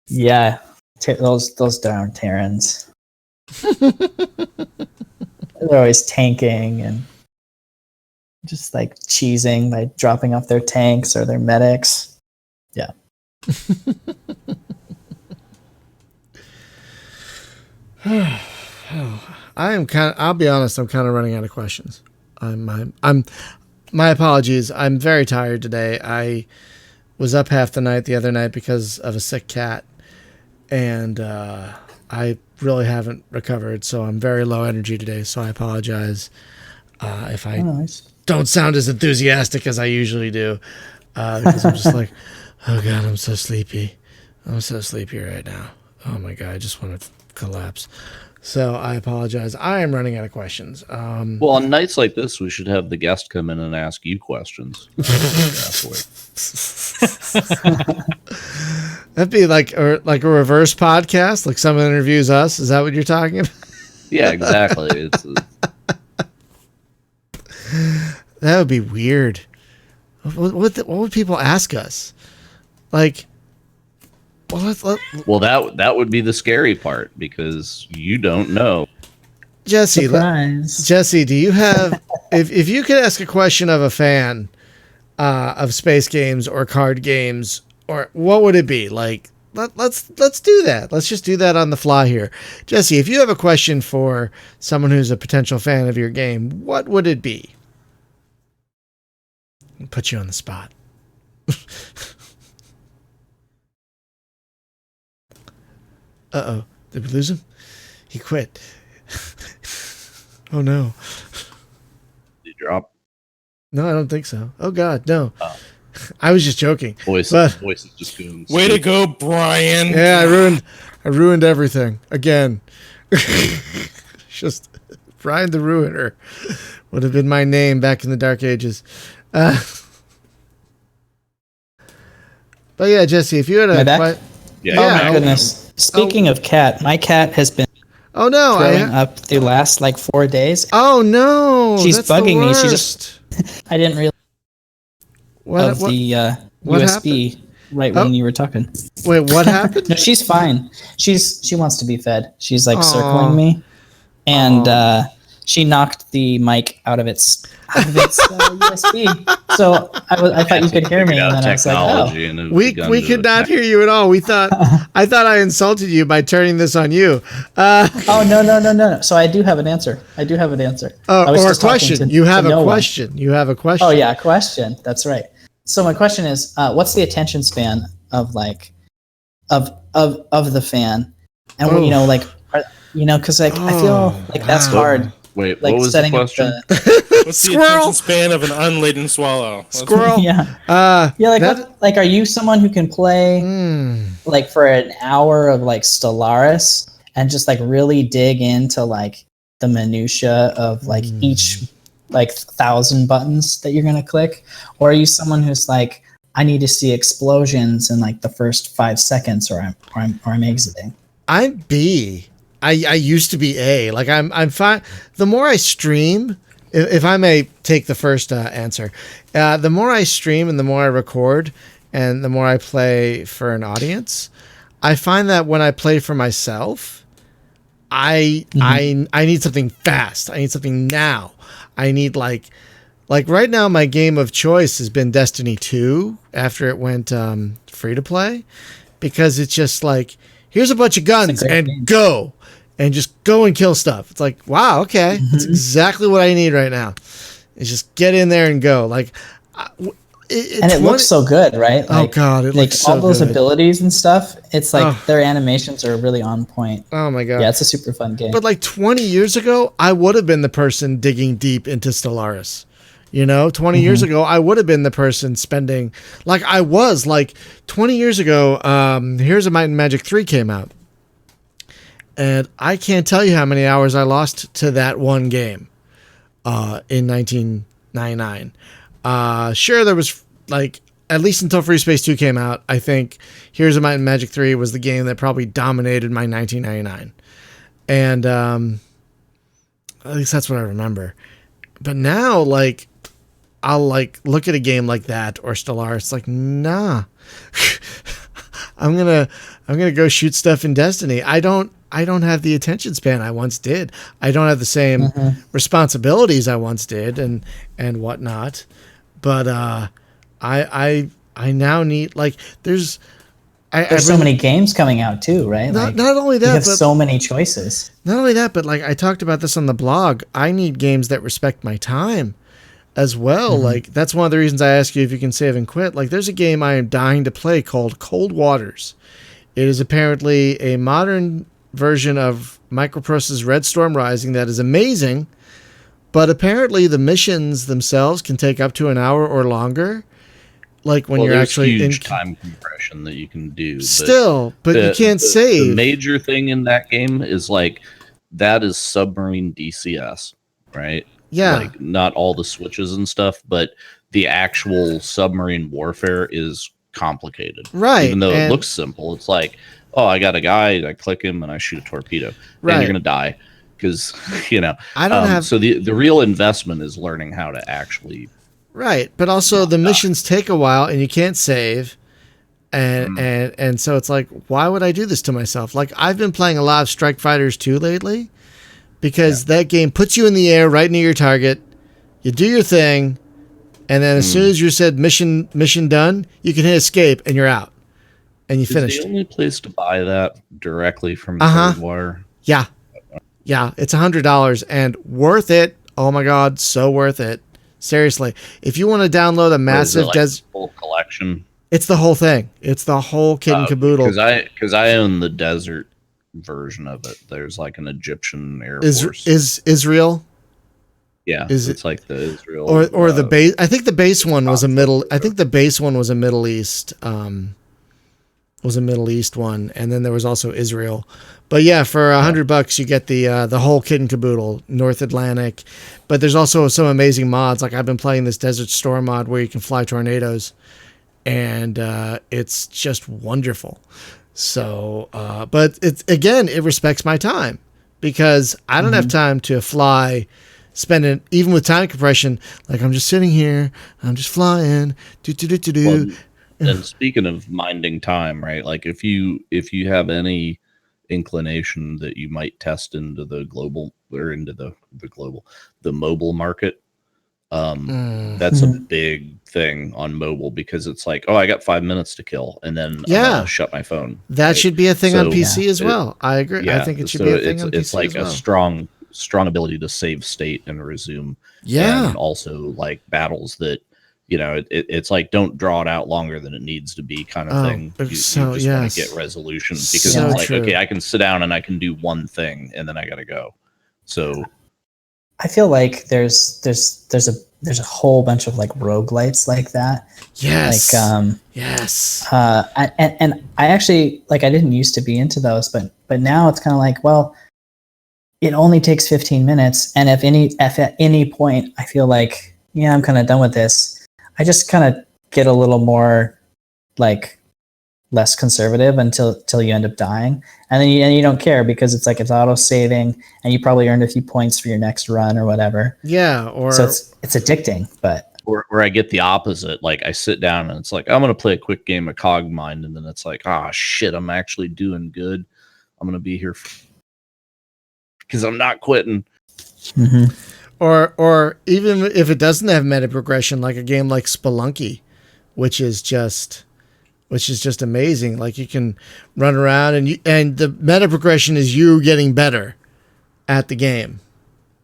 Yeah, those darn Terrans. They're always tanking and just like cheesing by dropping off their tanks or their medics. Yeah. I'll be honest, I'm kind of running out of questions. My apologies. I'm very tired today. I was up half the night the other night because of a sick cat, and I really haven't recovered, so I'm very low energy today, so I apologize if I don't sound as enthusiastic as I usually do, because I'm just like, oh God, I'm so sleepy. I'm so sleepy right now. Oh my God, I just want to collapse. So I apologize. I am running out of questions. Well, on nights like this, we should have the guest come in and ask you questions. That'd be like a reverse podcast, like someone interviews us. Is that what you're talking about? Yeah, exactly. That would be weird. What would people ask us? Like, well, that would be the scary part, because you don't know. Jesse, Surprise. Jesse, do you have if you could ask a question of a fan of space games or card games, or what would it be? Like let's do that. Let's just do that on the fly here. Jesse, if you have a question for someone who's a potential fan of your game, what would it be? I'll put you on the spot. Uh-oh. Did we lose him? He quit. Oh no. Did he drop? No, I don't think so. Oh God, no. Oh. I was just joking. Voice But- is just going. Way to go, Brian. Yeah, I ruined everything again. Just Brian the Ruiner would have been my name back in the dark ages. But yeah, Jesse, if you had Am I back? Yeah. Oh Yeah. my goodness. Speaking of cat, my cat has been Oh no, throwing up the last like 4 days. Oh no, She's that's the bugging me. She worst. I didn't realize What? the what USB right when you were talking. Wait, what happened? No, she's fine. She wants to be fed. She's like Aw. circling me, and she knocked the mic out of its USB. So I thought you could hear me, and then I was like, oh. Technology, and it We begun to could not attack. hear you at all. We thought I thought I insulted you by turning this on you. Oh no. So I do have an answer. I was Or a just talking question. to- You have to no a one. question. You have a question. Oh yeah, a question. That's right. So my question is, what's the attention span of like, of the fan, and Oh. you know, like, because like I feel like that's wow. hard. Wait, Like what was the setting up question? What's the Squirrel. attention span of an unladen swallow? Squirrel. yeah, like that- what, like are you someone who can play Hmm. like for an hour of like Stellaris and just like really dig into like the minutia of like each like 1,000 buttons that you're gonna click, or are you someone who's like, I need to see explosions in like the first 5 seconds, or I'm exiting? I'm B. I used to be A. Like I'm fine. The more I stream, if I may take the first answer, the more I stream and the more I record and the more I play for an audience, I find that when I play for myself, I need something fast. I need something now. I need like right now my game of choice has been Destiny 2 after it went free to play, because it's just like, here's a bunch of guns great and game. go and just go and kill stuff. It's like, wow, okay. That's exactly what I need right now. Is just get in there and go. Like, And it looks so good, right? Oh God, it like looks so all those good. abilities and stuff. It's like Oh. their animations are really on point. Oh my God. Yeah, it's a super fun game. But like 20 years ago, I would have been the person digging deep into Stellaris. 20 years ago, I would have been the person spending, like I was, like 20 years ago, Here's a Might and Magic 3 came out. And I can't tell you how many hours I lost to that one game in 1999. Sure, there was like, at least until Free Space 2 came out, I think Here's a Might and Magic 3 was the game that probably dominated my 1999. And at least that's what I remember. But now, like, I'll like look at a game like that or Stellaris. It's like, nah, I'm gonna go shoot stuff in Destiny. I don't have the attention span I once did. I don't have the same responsibilities I once did and whatnot. But I now need, like, there's so many games coming out too, right? Not, Like, not only you that, have but so many choices. not only that, but like I talked about this on the blog, I need games that respect my time as well. Like, that's one of the reasons I ask you if you can save and quit. Like, there's a game I am dying to play called Cold Waters. It is apparently a modern version of Microprost's Red Storm Rising that is amazing, but apparently the missions themselves can take up to an hour or longer. Like when you're there's actually huge time compression that you can do. but you can't save. The major thing in that game is like, that is submarine DCS, right? Yeah. Like, not all the switches and stuff, but the actual submarine warfare is complicated. Right, Even though it and- looks simple, it's like, oh, I got a guy, I click him and I shoot a torpedo. Right. And you're gonna die because I don't have so the real investment is learning how to actually right, but also the missions take a while and you can't save. And so it's like, why would I do this to myself? Like, I've been playing a lot of Strike Fighters 2 lately, because that game puts you in the air right near your target. You do your thing, and then as soon as you said mission done, you can hit escape and you're out, and you finished. The only place to buy that directly from Thirdwire. Yeah, it's $100 and worth it. Oh my god, so worth it. Seriously, if you want to download a massive full collection, it's the whole thing. It's the whole kit and caboodle. Because I own the desert version of it. There's like an Egyptian Air Force. Is Israel? Yeah, it's like the Israel or the base. I think the base one was a middle. I think the base one was a Middle East. Was a Middle East one, and then there was also Israel. But yeah, for $100 you get the whole kit and caboodle, North Atlantic. But there's also some amazing mods. Like I've been playing this Desert Storm mod where you can fly tornadoes, and it's just wonderful. So, but it respects my time because I don't have time to fly. Spend it even with time compression. Like I'm just sitting here, I'm just flying. Well, and speaking of minding time, right? Like if you have any inclination that you might test into the global or into the mobile market, that's a big thing on mobile because it's like, oh, I got 5 minutes to kill, and then I'm gonna shut my phone. That should be a thing on PC as well. I agree. Yeah, I think it should be a thing on PC it's like as well. a strong ability to save state and resume. Yeah, and also like battles that. It's like don't draw it out longer than it needs to be, kind of thing. You just want to get resolution because it's like, okay, I can sit down and I can do one thing, and then I gotta go. So, I feel like there's a whole bunch of like roguelites like that. Yes. Like yes. And I actually I didn't used to be into those, but now it's kind of like, well, it only takes 15 minutes, and if at any point I feel like, yeah, I'm kind of done with this, I just kind of get a little more like less conservative until you end up dying, and then you don't care because it's like it's auto saving, and you probably earned a few points for your next run or whatever. Yeah, so it's addicting, but or I get the opposite. Like I sit down and it's like I'm gonna play a quick game of Cogmind, and then it's like, shit, I'm actually doing good. I'm gonna be here because I'm not quitting. Mm-hmm. Or even if it doesn't have meta progression, like a game like Spelunky, which is just amazing. Like you can run around and the meta progression is you getting better at the game.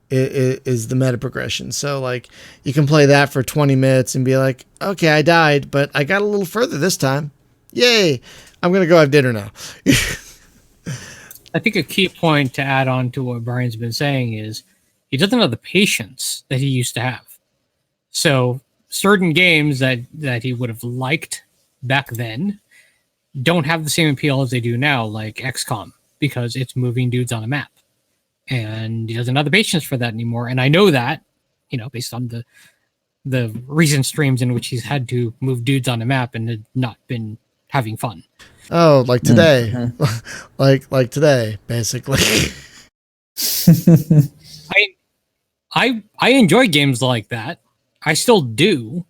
It is the meta progression. So like you can play that for 20 minutes and be like, okay, I died, but I got a little further this time. Yay! I'm gonna go have dinner now. I think a key point to add on to what Brian's been saying is he doesn't have the patience that he used to have. So certain games that he would have liked back then don't have the same appeal as they do now, like XCOM, because it's moving dudes on a map. And he doesn't have the patience for that anymore. And I know that, based on the recent streams in which he's had to move dudes on a map and had not been having fun. Oh, like today. Mm-hmm. like today, basically. I enjoy games like that. I still do.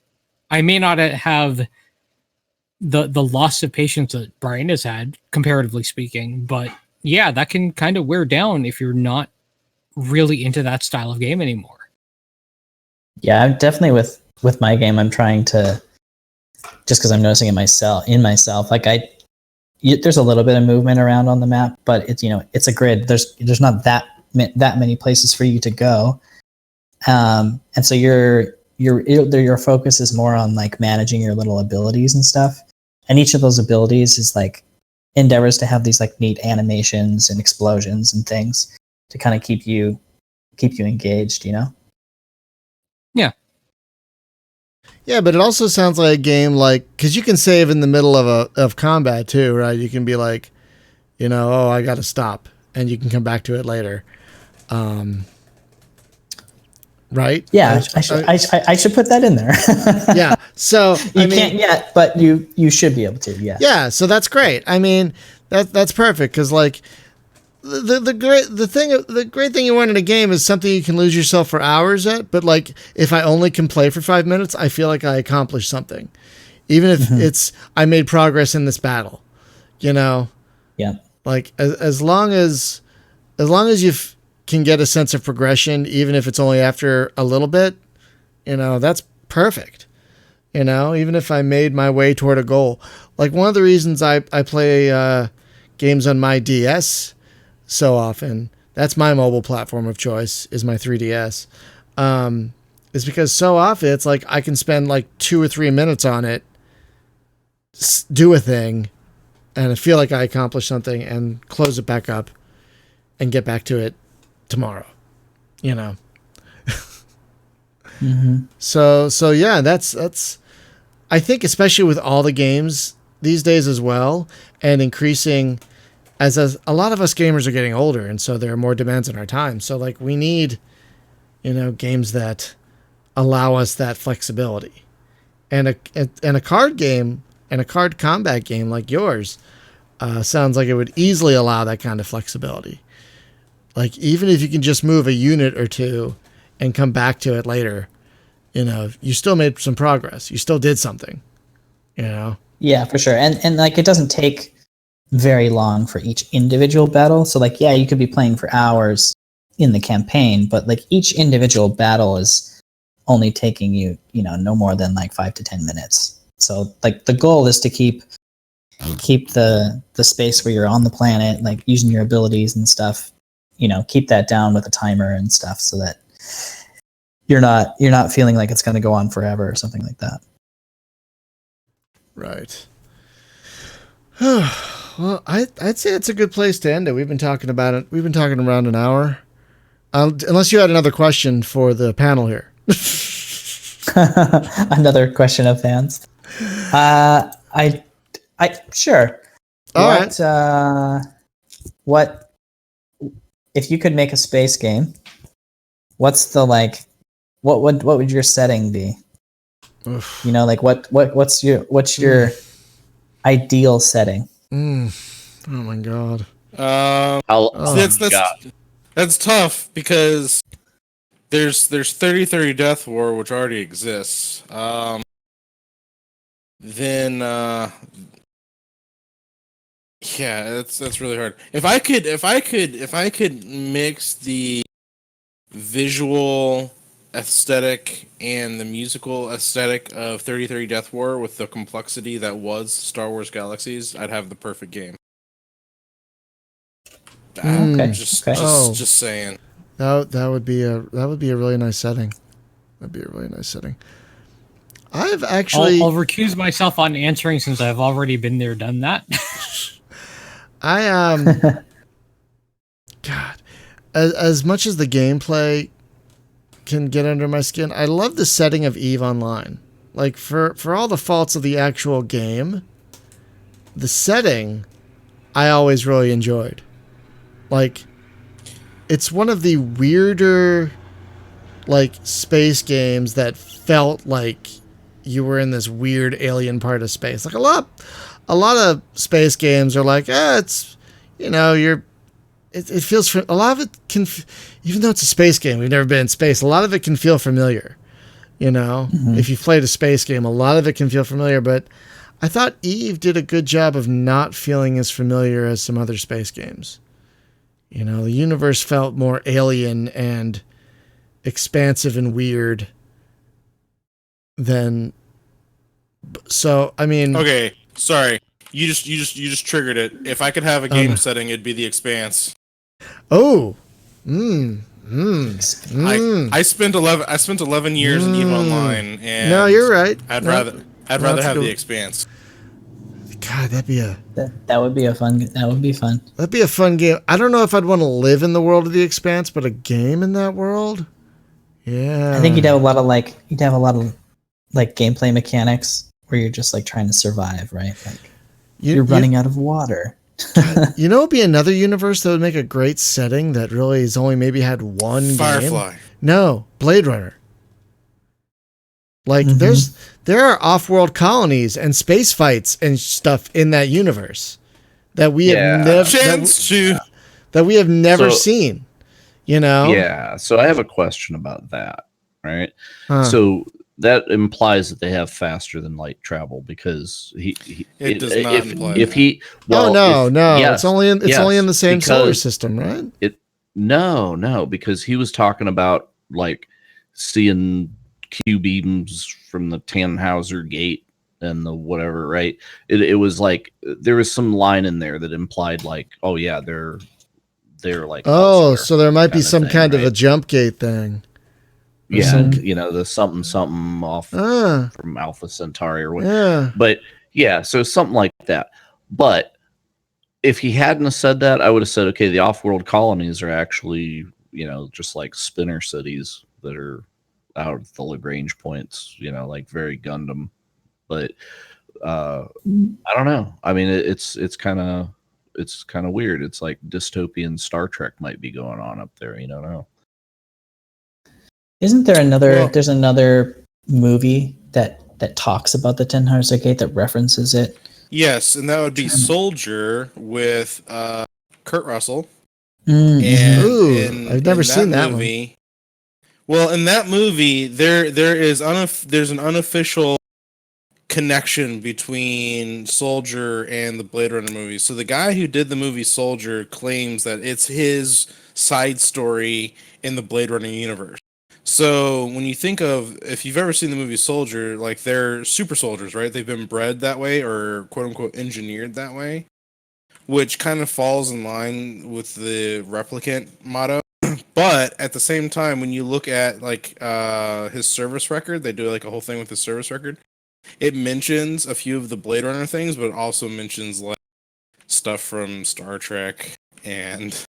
I may not have the loss of patience that Brian has had, comparatively speaking, but yeah, that can kind of wear down if you're not really into that style of game anymore. Yeah, I'm definitely with my game. I'm trying to, just because I'm noticing it myself. Like there's a little bit of movement around on the map, but it's a grid. There's not that many places for you to go. And so your focus is more on like managing your little abilities and stuff. And each of those abilities is like endeavors to have these like neat animations and explosions and things to kind of keep you engaged, Yeah. Yeah, but it also sounds like a game because you can save in the middle of combat too, right? You can be like, I got to stop, and you can come back to it later. Right? Yeah, I should put that in there. Yeah. So you can't yet, but you should be able to. Yeah. Yeah. So that's great. I mean, that's perfect because like the great thing you want in a game is something you can lose yourself for hours at. But like if I only can play for 5 minutes, I feel like I accomplished something, even if it's I made progress in this battle. Yeah. Like as long as can get a sense of progression, even if it's only after a little bit, that's perfect. Even if I made my way toward a goal. Like one of the reasons I play games on my DS so often, that's my mobile platform of choice, is my 3DS, is because so often it's like I can spend like 2 or 3 minutes on it, do a thing, and I feel like I accomplished something and close it back up and get back to it tomorrow, Mm-hmm. So yeah, that's I think especially with all the games these days as well, and increasing as a lot of us gamers are getting older, and so there are more demands on our time. So like we need, games that allow us that flexibility, and a card game and a card combat game like yours sounds like it would easily allow that kind of flexibility. Like even if you can just move a unit or two and come back to it later, you still made some progress. You still did something, Yeah, for sure. And like it doesn't take very long for each individual battle. So like, yeah, you could be playing for hours in the campaign, but like each individual battle is only taking you, no more than like 5 to 10 minutes. So like the goal is to keep the space where you're on the planet, like using your abilities and stuff, keep that down with a timer and stuff so that you're not feeling like it's going to go on forever or something like that. Right. Well, I'd say it's a good place to end it. We've been talking about it. We've been talking around an hour. Unless you had another question for the panel here. Another question of fans. I sure. All right. What if you could make a space game? What's the what would your setting be? Oof. What's your ideal setting? Oh my god. That's tough because there's 30-30 Death War, which already exists. Then yeah, that's really hard. If I could mix the visual aesthetic and the musical aesthetic of 30-30 Death War with the complexity that was Star Wars Galaxies, I'd have the perfect game. Okay. Just saying. That would be a really nice setting. That'd be a really nice setting. I've actually I'll recuse myself on answering since I've already been there, done that. God, as much as the gameplay can get under my skin, I love the setting of EVE Online. Like for all the faults of the actual game, the setting I always really enjoyed. Like it's one of the weirder space games that felt like you were in this weird alien part of space. Like a lot of space games are like, it's it feels a lot of it can, even though it's a space game, we've never been in space, a lot of it can feel familiar. If you've played a space game, a lot of it can feel familiar, but I thought EVE did a good job of not feeling as familiar as some other space games. The universe felt more alien and expansive and weird than. So I mean. Okay, sorry. You just triggered it. If I could have a game setting, it'd be The Expanse. Oh. I spent 11 years in EVE Online, and no, you're right. I'd rather have The Expanse. God, that would be fun. That'd be a fun game. I don't know if I'd want to live in the world of The Expanse, but a game in that world, yeah. I think you'd have a lot of gameplay mechanics where you're just trying to survive, right? Like you're running out of water. It'd be another universe that would make a great setting that really has only maybe had one Firefly. game. No, Blade Runner. There are off-world colonies and space fights and stuff in that universe that we have never seen. Yeah. So I have a question about that. Right. So that implies that they have faster than light travel because it does not imply if he no, it's only in the same solar system, right? No, because he was talking about like seeing Q beams from the Tannhauser gate and the whatever, right? It was like there was some line in there that implied like, oh yeah, they're like Oh, elsewhere so there might be kind of some thing, kind of a right? jump gate thing. Yeah, Mhm. you know, the something off Ah, from Alpha Centauri or what. yeah. But yeah, so something like that. But if he hadn't have said that, I would have said, okay, the off-world colonies are actually, you know, just like spinner cities that are out of the Lagrange points, you know, like very Gundam. But I don't know. I mean, it's kind of weird. It's like dystopian Star Trek might be going on up there. You don't know. Isn't there another? Well- There's another movie that talks about the Tannhauser Gate that references it. Yes, and that would be Soldier with Kurt Russell. Mm-hmm. And Ooh, I've never seen that one. movie, well, in that movie, there's an unofficial connection between Soldier and the Blade Runner movie. So the guy who did the movie Soldier claims that it's his side story in the Blade Runner universe. So when you think of, if you've ever seen the movie Soldier, like they're super soldiers, right? They've been bred that way or quote unquote engineered that way, which kind of falls in line with the replicant motto. But at the same time, when you look at like his service record, they do like a whole thing with his service record. It mentions a few of the Blade Runner things, but it also mentions like stuff from Star Trek and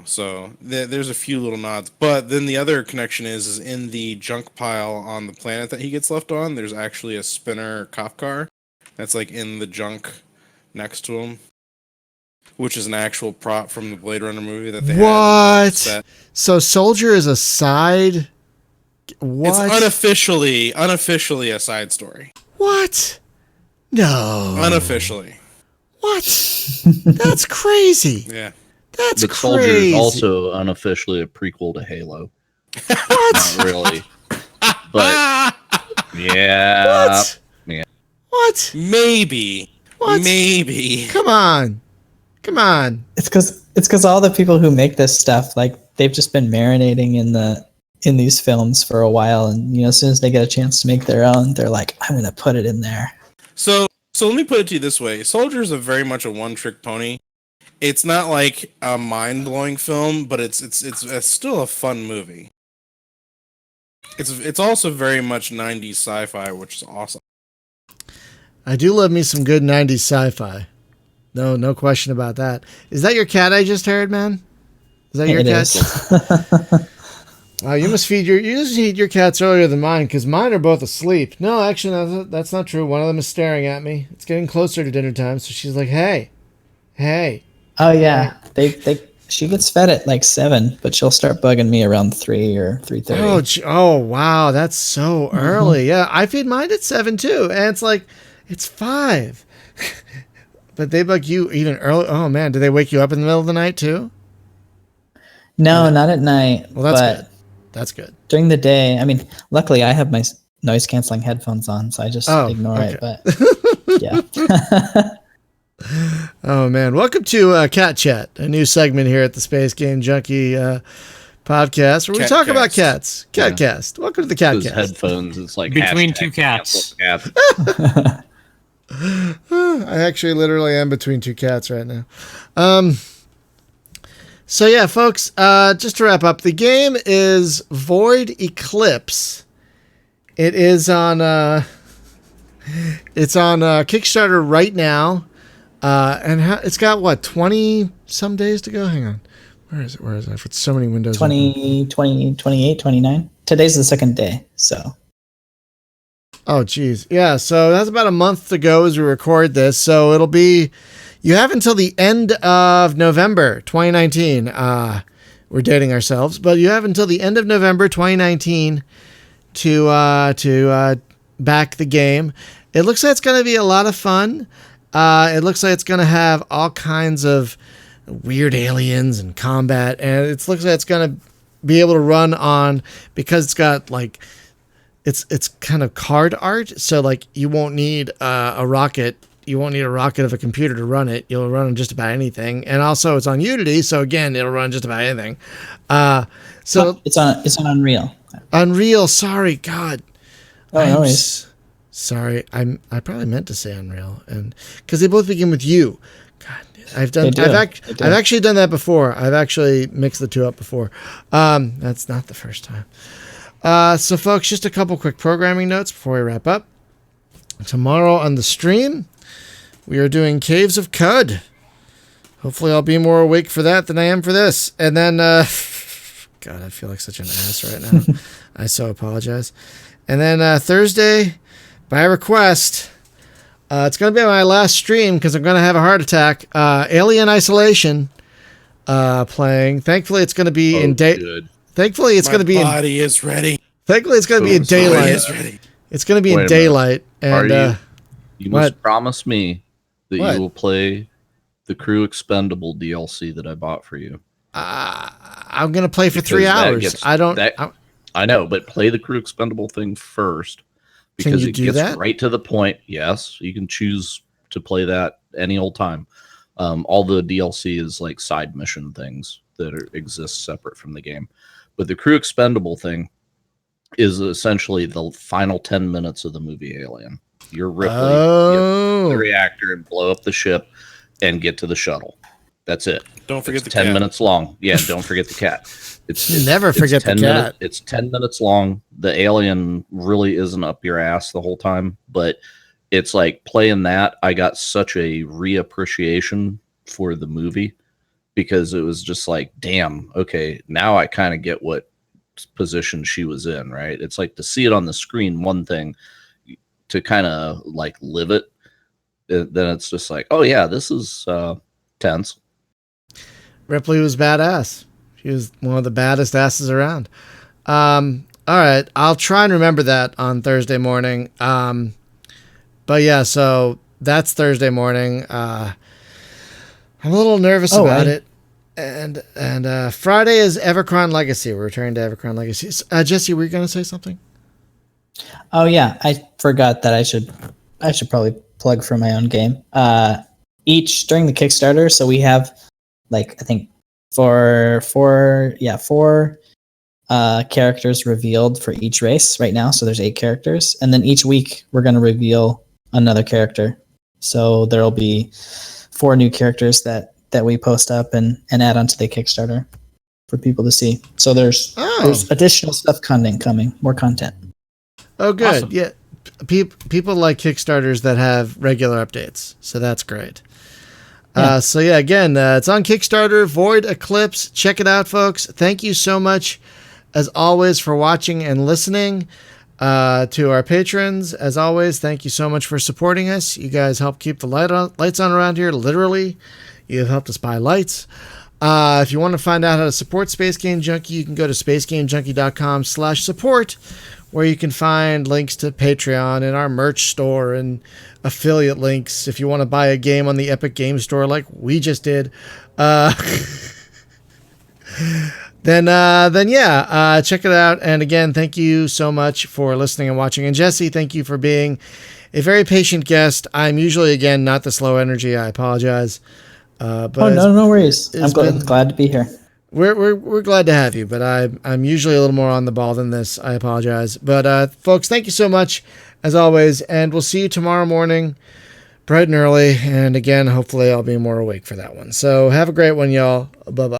so there's a few little nods. But then the other connection is in the junk pile on the planet that he gets left on, there's actually a spinner cop car that's like in the junk next to him, which is an actual prop from the Blade Runner movie that they had in the set. So Soldier is a side. What? It's unofficially a side story. What? No. Unofficially. What? That's crazy. Yeah. That's But crazy. Soldier is also unofficially a prequel to Halo. What? Not really, but yeah. What? Yeah. What? Maybe. What? Maybe. Come on. It's because all the people who make this stuff, like they've just been marinating in these films for a while, and as soon as they get a chance to make their own, they're like, I'm gonna put it in there. So let me put it to you this way: Soldier is very much a one-trick pony. It's not like a mind-blowing film, but it's still a fun movie. It's also very much 90s sci-fi, which is awesome. I do love me some good 90s sci-fi. No question about that. Is that your cat I just heard, man? Is that your It cat? is. You must feed your cats earlier than mine, because mine are both asleep. No, actually, that's not true. One of them is staring at me. It's getting closer to dinner time, so she's like, hey. Oh yeah, she gets fed at like 7, but she'll start bugging me around 3 or 3:30. Oh, wow, that's so early. Yeah, I feed mine at 7 too, and it's like, it's 5. But they bug you even early. Oh man, do they wake you up in the middle of the night too? No, not at night. Well, that's but good. That's good. during the day, I mean, luckily I have my noise canceling headphones on, so I just ignore it. But yeah. Oh man, welcome to Cat Chat, a new segment here at the Space Game Junkie podcast where we talk about cats. Catcast. Welcome to the Those Catcast. headphones. It's like Between hashtag two cats. cancel cat. I actually literally am between two cats right now. So yeah, folks, just to wrap up, the game is Void Eclipse. It is on it's on Kickstarter right now. And it's got what, 20 some days to go? Hang on. Where is it? I've got so many windows. 20, 28, 29. Today's the second day, so. Oh, geez. Yeah, so that's about a month to go as we record this. So it'll be, you have until the end of November 2019. We're dating ourselves, but you have until the end of November 2019 to back the game. It looks like it's going to be a lot of fun. It looks like it's going to have all kinds of weird aliens and combat, and it looks like it's going to be able to run on, because it's got like, it's kind of card art, so like you won't need a rocket, you won't need a rocket of a computer to run it. You'll run on just about anything. And also it's on Unity, so again, it'll run just about anything. So it's on Unreal. Unreal, sorry, God. Oh, no worries. Sorry, I probably meant to say Unreal, and because they both begin with U. God, I've actually done that before. I've actually mixed the two up before. That's not the first time. So, folks, just a couple quick programming notes before we wrap up. Tomorrow on the stream, we are doing Caves of Cud. Hopefully, I'll be more awake for that than I am for this. And then, God, I feel like such an ass right now. I so apologize. And then Thursday, by request, it's going to be my last stream because I'm going to have a heart attack. Alien Isolation playing. Thankfully, it's going to be in day. Thankfully, it's going to be My body is ready. Thankfully, it's going to be in daylight. It's going to be in daylight. And you must promise me that What? you will play the Crew Expendable DLC that I bought for you. I'm going to play for Because 3 that hours. gets- I don't. I know, but play the Crew Expendable thing first because you it do gets that? right to the point. Yes, you can choose to play that any old time. All the DLC is like side mission things that exist separate from the game. But the Crew Expendable thing is essentially the final 10 minutes of the movie Alien. You're Ripley, you have to the reactor and blow up the ship and get to the shuttle. That's it. Don't forget It's the 10 cat. minutes long. Yeah, don't forget the cat. Never forget the 10 cat. It's 10 minutes long. The alien really isn't up your ass the whole time, but it's like playing that. I got such a reappreciation for the movie because it was just like, damn, okay, now I kind of get what position she was in, right? It's like to see it on the screen, one thing, to kind of like live it, then it's just like, oh yeah, this is tense. Ripley was badass. She was one of the baddest asses around. All right, I'll try and remember that on Thursday morning. But yeah, so that's Thursday morning. I'm a little nervous about it. And Friday is Evercron Legacy. We're returning to Evercron Legacy. Jesse, were you going to say something? Oh yeah, I forgot that I should probably plug for my own game. Each during the Kickstarter, so we have like I think four characters revealed for each race right now. So there's 8 characters, and then each week we're going to reveal another character. So there'll be 4 new characters that we post up and add onto the Kickstarter for people to see. So there's additional stuff coming, more content. Oh, good. Awesome. Yeah. People like Kickstarters that have regular updates. So that's great. Yeah. So yeah, again, it's on Kickstarter, Void Eclipse. Check it out, folks. Thank you so much, as always, for watching and listening. To our patrons, as always, thank you so much for supporting us. You guys help keep the lights on around here. Literally, you have helped us buy lights. If you want to find out how to support Space Game Junkie, you can go to spacegamejunkie.com/support, where you can find links to Patreon and our merch store and affiliate links if you want to buy a game on the Epic Game Store like we just did. Then check it out. And again, thank you so much for listening and watching. And Jesse, thank you for being a very patient guest. I'm usually, again, not the slow energy. I apologize. But no worries. I'm glad to be here. We're glad to have you, but I'm usually a little more on the ball than this. I apologize. But folks, thank you so much, as always, and we'll see you tomorrow morning, bright and early. And again, hopefully I'll be more awake for that one. So have a great one, y'all. Bye-bye.